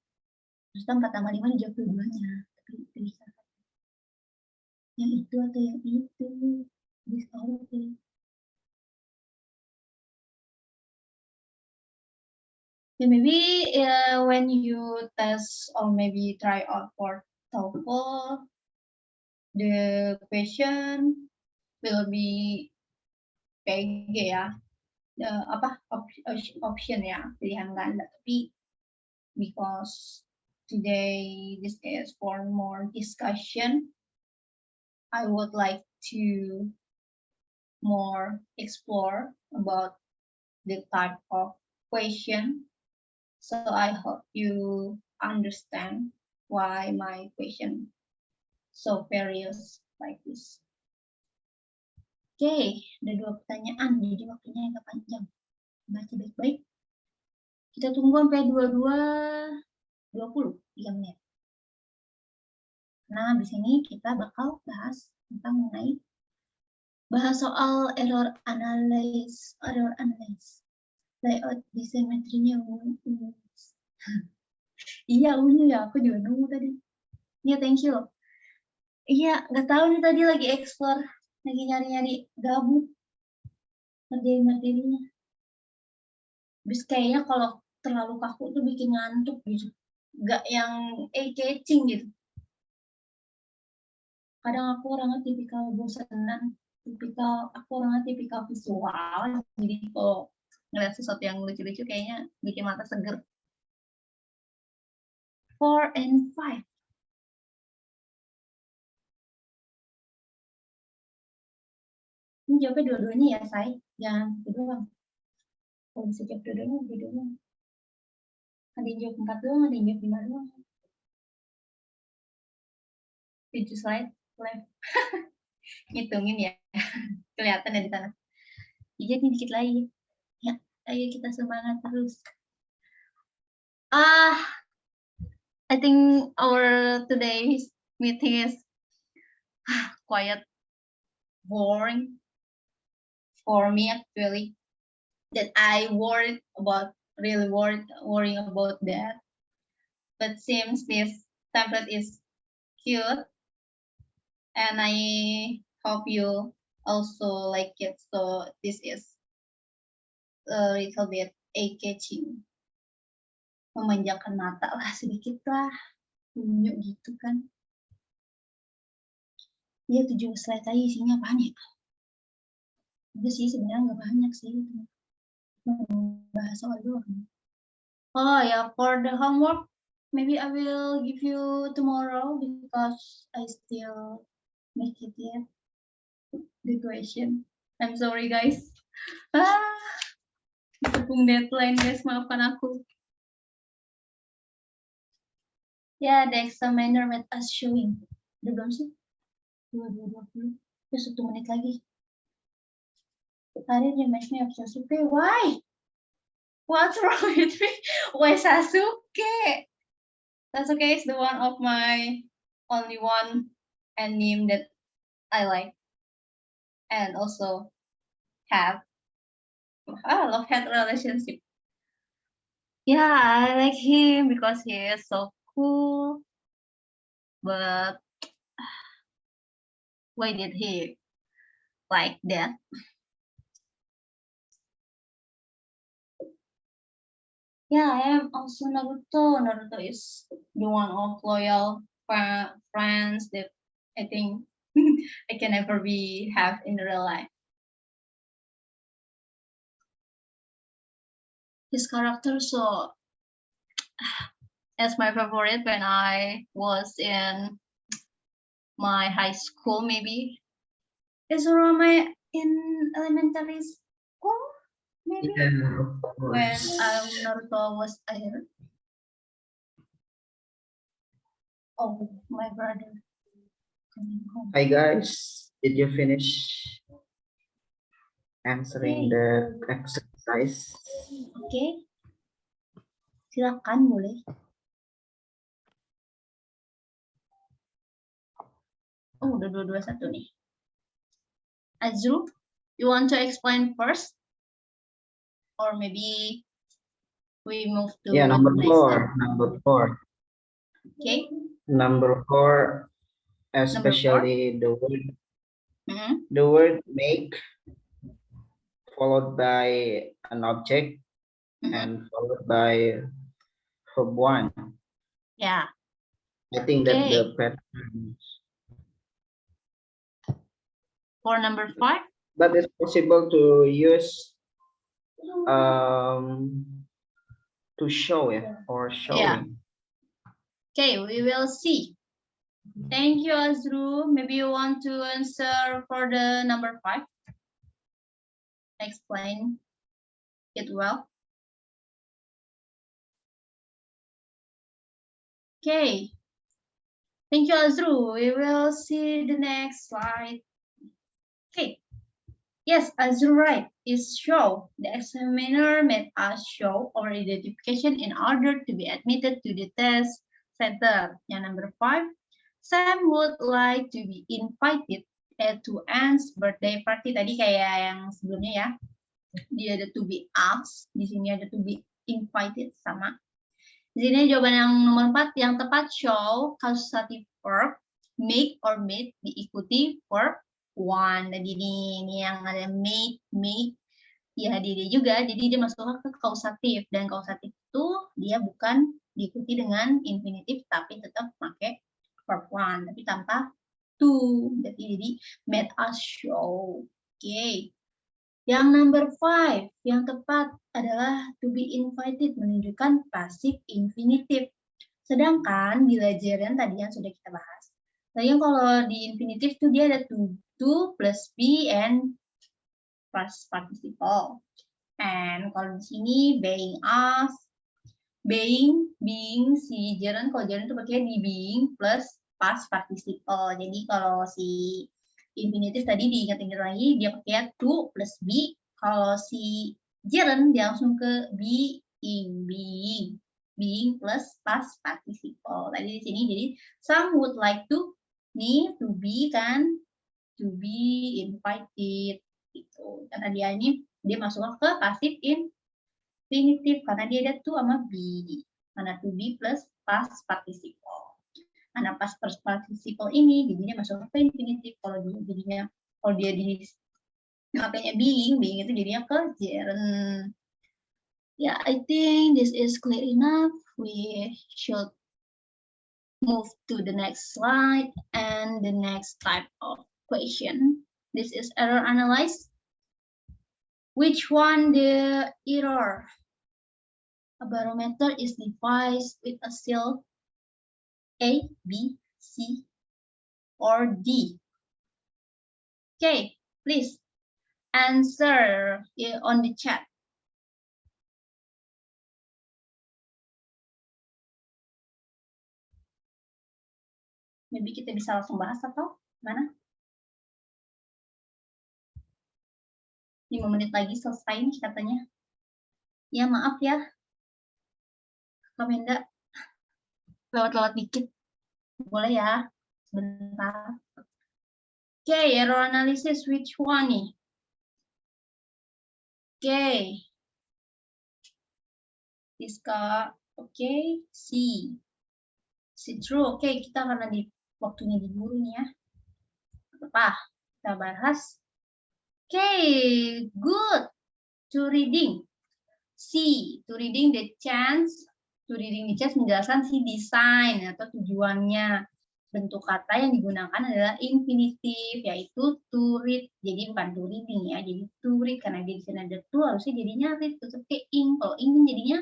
Terus 4 tambah 5 dijawab dua-duanya. Pilih salah satu. Yang itu atau yang itu. Disorder. Yeah, maybe when you test or maybe try out for TOEFL, the question will be PG ya, option ya, pilihan ganda. Tapi because today this is for more discussion, I would like to more explore about the type of question. So I hope you understand why my question so various like this. Oke, ada 2 pertanyaan, jadi waktunya agak panjang. Baca baik-baik. Kita tunggu sampai 22:20, 3 menit. Nah, di sini kita bakal bahas tentang mengenai soal error analysis, layout desain materinya. Iya, unyu ya, aku juga nunggu tadi. Iya, thank you. Iya, nggak tahu nih tadi lagi explore, lagi nyari-nyari gabung ngerjain materinya. Terus kayaknya kalau terlalu kaku tuh bikin ngantuk gitu. Nggak yang eye-catching gitu. Kadang aku orangnya tipikal bosanan, aku orangnya tipikal visual. Jadi kalau ngeliat sesuatu yang lucu-lucu kayaknya bikin mata seger. 4 and 5. Ini jawabnya dua-duanya ya, Say. Jangan satu doang. Kalau bisa jawab dua-duanya. Ada yang jawab 4 doang, ada yang jawab 5 doang. 7 slide left. Ngitungin ya. Kelihatan ya di sana. Jadi dikit lagi. Ya, ayo kita semangat terus. I think our today's meeting is quite boring for me actually. That I worrying about that. But since this template is cute, and I hope you also like it. So this is a little bit eye-catching, memanjakan mata lah sedikit lah, tunjuk gitu kan. Iya 7 slide aja isinya apaan ya? Itu sih sebenarnya nggak banyak sih. Bahas soal doang. Oh ya, for the homework, maybe I will give you tomorrow because I still make it yet. The question. I'm sorry guys. Tepung deadline guys, maafkan aku. Ya, the examiner made us showing. Udah belum sih? 22:20. Terus 1 menit lagi. Hari rematch me of Sasuke. Why? What's wrong with me? Why Sasuke? Sasuke is the one of my only one anime that I like. And also have love-hate relationship. Yeah, I like him because he is so cool. But why did he like that? Yeah, I am also Naruto. Naruto is the one of loyal friends that I think I can never have in real life. His character so as my favorite when I was in my high school, maybe. It's around my in elementary school, maybe. Yeah, of When course. Naruto was here. Oh, my brother coming home. Hi guys, did you finish answering the exercise? Oke. Silakan boleh. Oh, udah 221 nih. Azul, you want to explain first? Or maybe we move to Yeah, number next 4. step. Number 4. Okay. Number 4, especially the word Mhm. the word make followed by an object and followed by verb 1. Yeah. I think that Okay. the pattern, For number 5. but it's possible to use to show it or showing. Okay, we will see. Thank you, Azru. Maybe you want to answer for the number 5. Explain it well. Okay. Thank you, Azru. We will see the next slide. Okay. Yes, Azru right. Is show. The examiner made us show our identification in order to be admitted to the test center. Yang number 5. Sam would like to be invited to Anne's birthday party. Tadi kayak yang sebelumnya ya. Dia ada to be asked. Di sini ada to be invited sama. Di sini jawaban yang nomor 4 yang tepat show causative verb make or made diikuti verb one. Tadi ini yang ada make ya dia juga, jadi dia masuk ke causative dan causative itu dia bukan diikuti dengan infinitive tapi tetap pakai verb one tapi tanpa to. Jadi made us show. Oke. Yang number 5 yang tepat adalah to be invited menunjukkan passive infinitive. Sedangkan bila gerund tadi yang sudah kita bahas. Tadi kalau di infinitive tuh dia ada to plus be and past participle. And kalau di sini being asked, being si gerund, kalau gerund itu pakai di being plus past participle. Jadi kalau si infinitive tadi diingat-ingat lagi dia pakai to plus be. Kalau si gerund dia langsung ke being plus past participle. Tadi di sini jadi some would like to be kan to be invited gitu. Karena dia masuk ke passive infinitive karena dia ada to sama be. Karena to be plus past participle. Karena past participle ini jadinya masuk ke infinitive. Kalau dia di makanya being itu jadinya ke gerund. Yeah, I think this is clear enough. We should move to the next slide and the next type of question. This is error analyze. Which one the error? A barometer is devised with a seal A, B, C, or D. Okay, please answer on the chat. Maybe kita bisa langsung bahas atau mana? 5 menit lagi selesai nih katanya. Ya maaf ya. Kamenda lewat-lewat dikit. Boleh ya? Sebentar. Okay, error analysis which one nih? Okay. Iska, okay, C. C true, okay, kita karena di waktunya diburu nih ya. Apa? Kita bahas. Okay, good. To reading. C. To reading the chance. To reading the chance menjelaskan si desain atau tujuannya. Bentuk kata yang digunakan adalah infinitive, yaitu to read. Jadi bukan to reading ya, jadi to read. Karena di sini ada to, harusnya jadinya read. Terus kayak ing. Kalau ing jadinya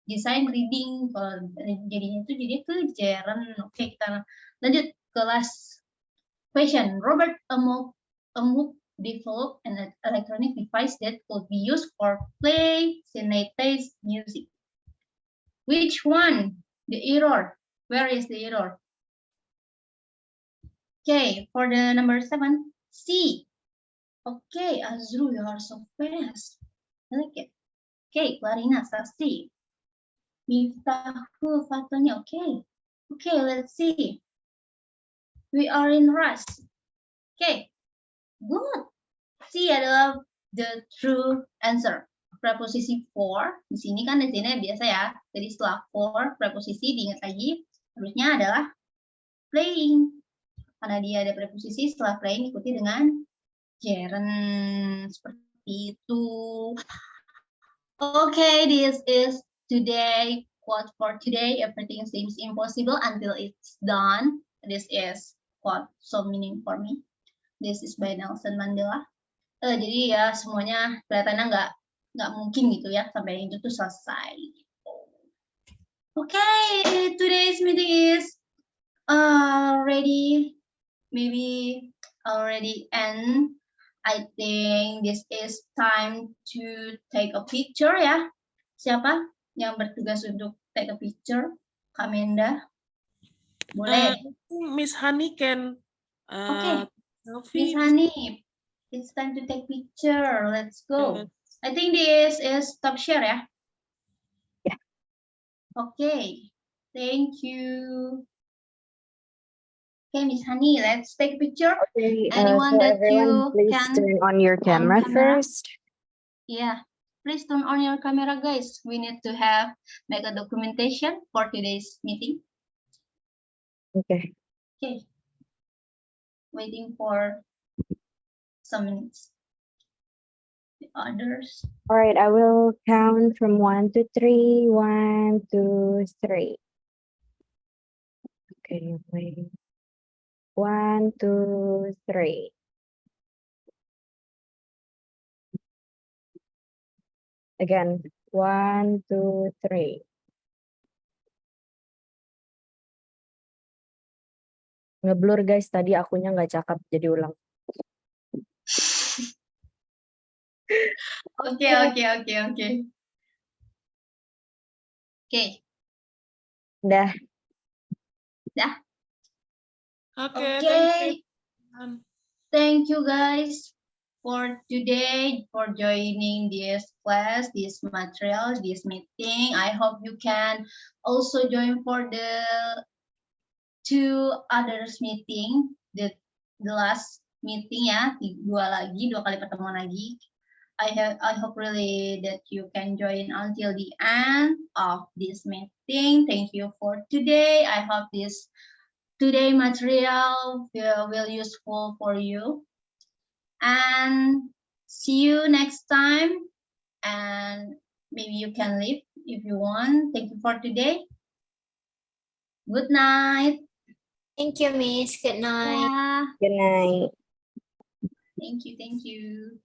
design reading. Kalau jadinya itu jadi ke gerund. Oke, kita lanjut ke last question. Robert Amok developed an electronic device that could be used for play synthetized music. Which one? The error. Where is the error? Okay, for the number 7, C. Okay, Azru, you are so fast. I like it. Okay, Clarina, C. Miftahul Fatoni, okay. Okay, let's see. We are in rush. Okay, good. C adalah the true answer. Preposisi for, di sini biasa ya. Jadi setelah for, preposisi diingat lagi, harusnya adalah playing. Karena dia ada preposisi, setelah playing ikuti dengan gerund. Seperti itu. Okay, this is today quote for today. Everything seems impossible until it's done. This is quote so meaning for me. This is by Nelson Mandela. Jadi ya semuanya kelihatannya nggak mungkin gitu ya sampai itu tuh selesai. Okay, today's meeting is already maybe already end. I think this is time to take a picture ya. Siapa yang bertugas untuk take a picture? Kak Menda? Boleh. Miss Hani can. Okay. Selfie. Miss Hani, it's time to take picture. Let's go. I think this is stop share ya. Yeah. Okay. Thank you. Okay, Miss Hani, let's take a picture. Okay, Anyone so that everyone, you please can turn on your camera camera. first. Yeah, please turn on your camera, guys. We need to make a documentation for today's meeting. Okay. Okay. Waiting for some minutes. The others. All right, I will count from 1 to 3. 1, 2, 3. Okay, wait. 1, 2, 3. Again, 1, 2, 3. Ngeblur guys, tadi akunya nggak cakep, jadi ulang. Okay. Okay. Dah. Okay. Thank you guys for today, for joining this class, this material, this meeting. I hope you can also join for the 2 others meeting, the last meeting ya, 2 kali pertemuan lagi. I hope really that you can join until the end of this meeting. Thank you for today. I hope this today material will useful for you. And see you next time. And maybe you can leave if you want. Thank you for today. Good night. Thank you, Miss. Good night. Yeah. Good night. Thank you.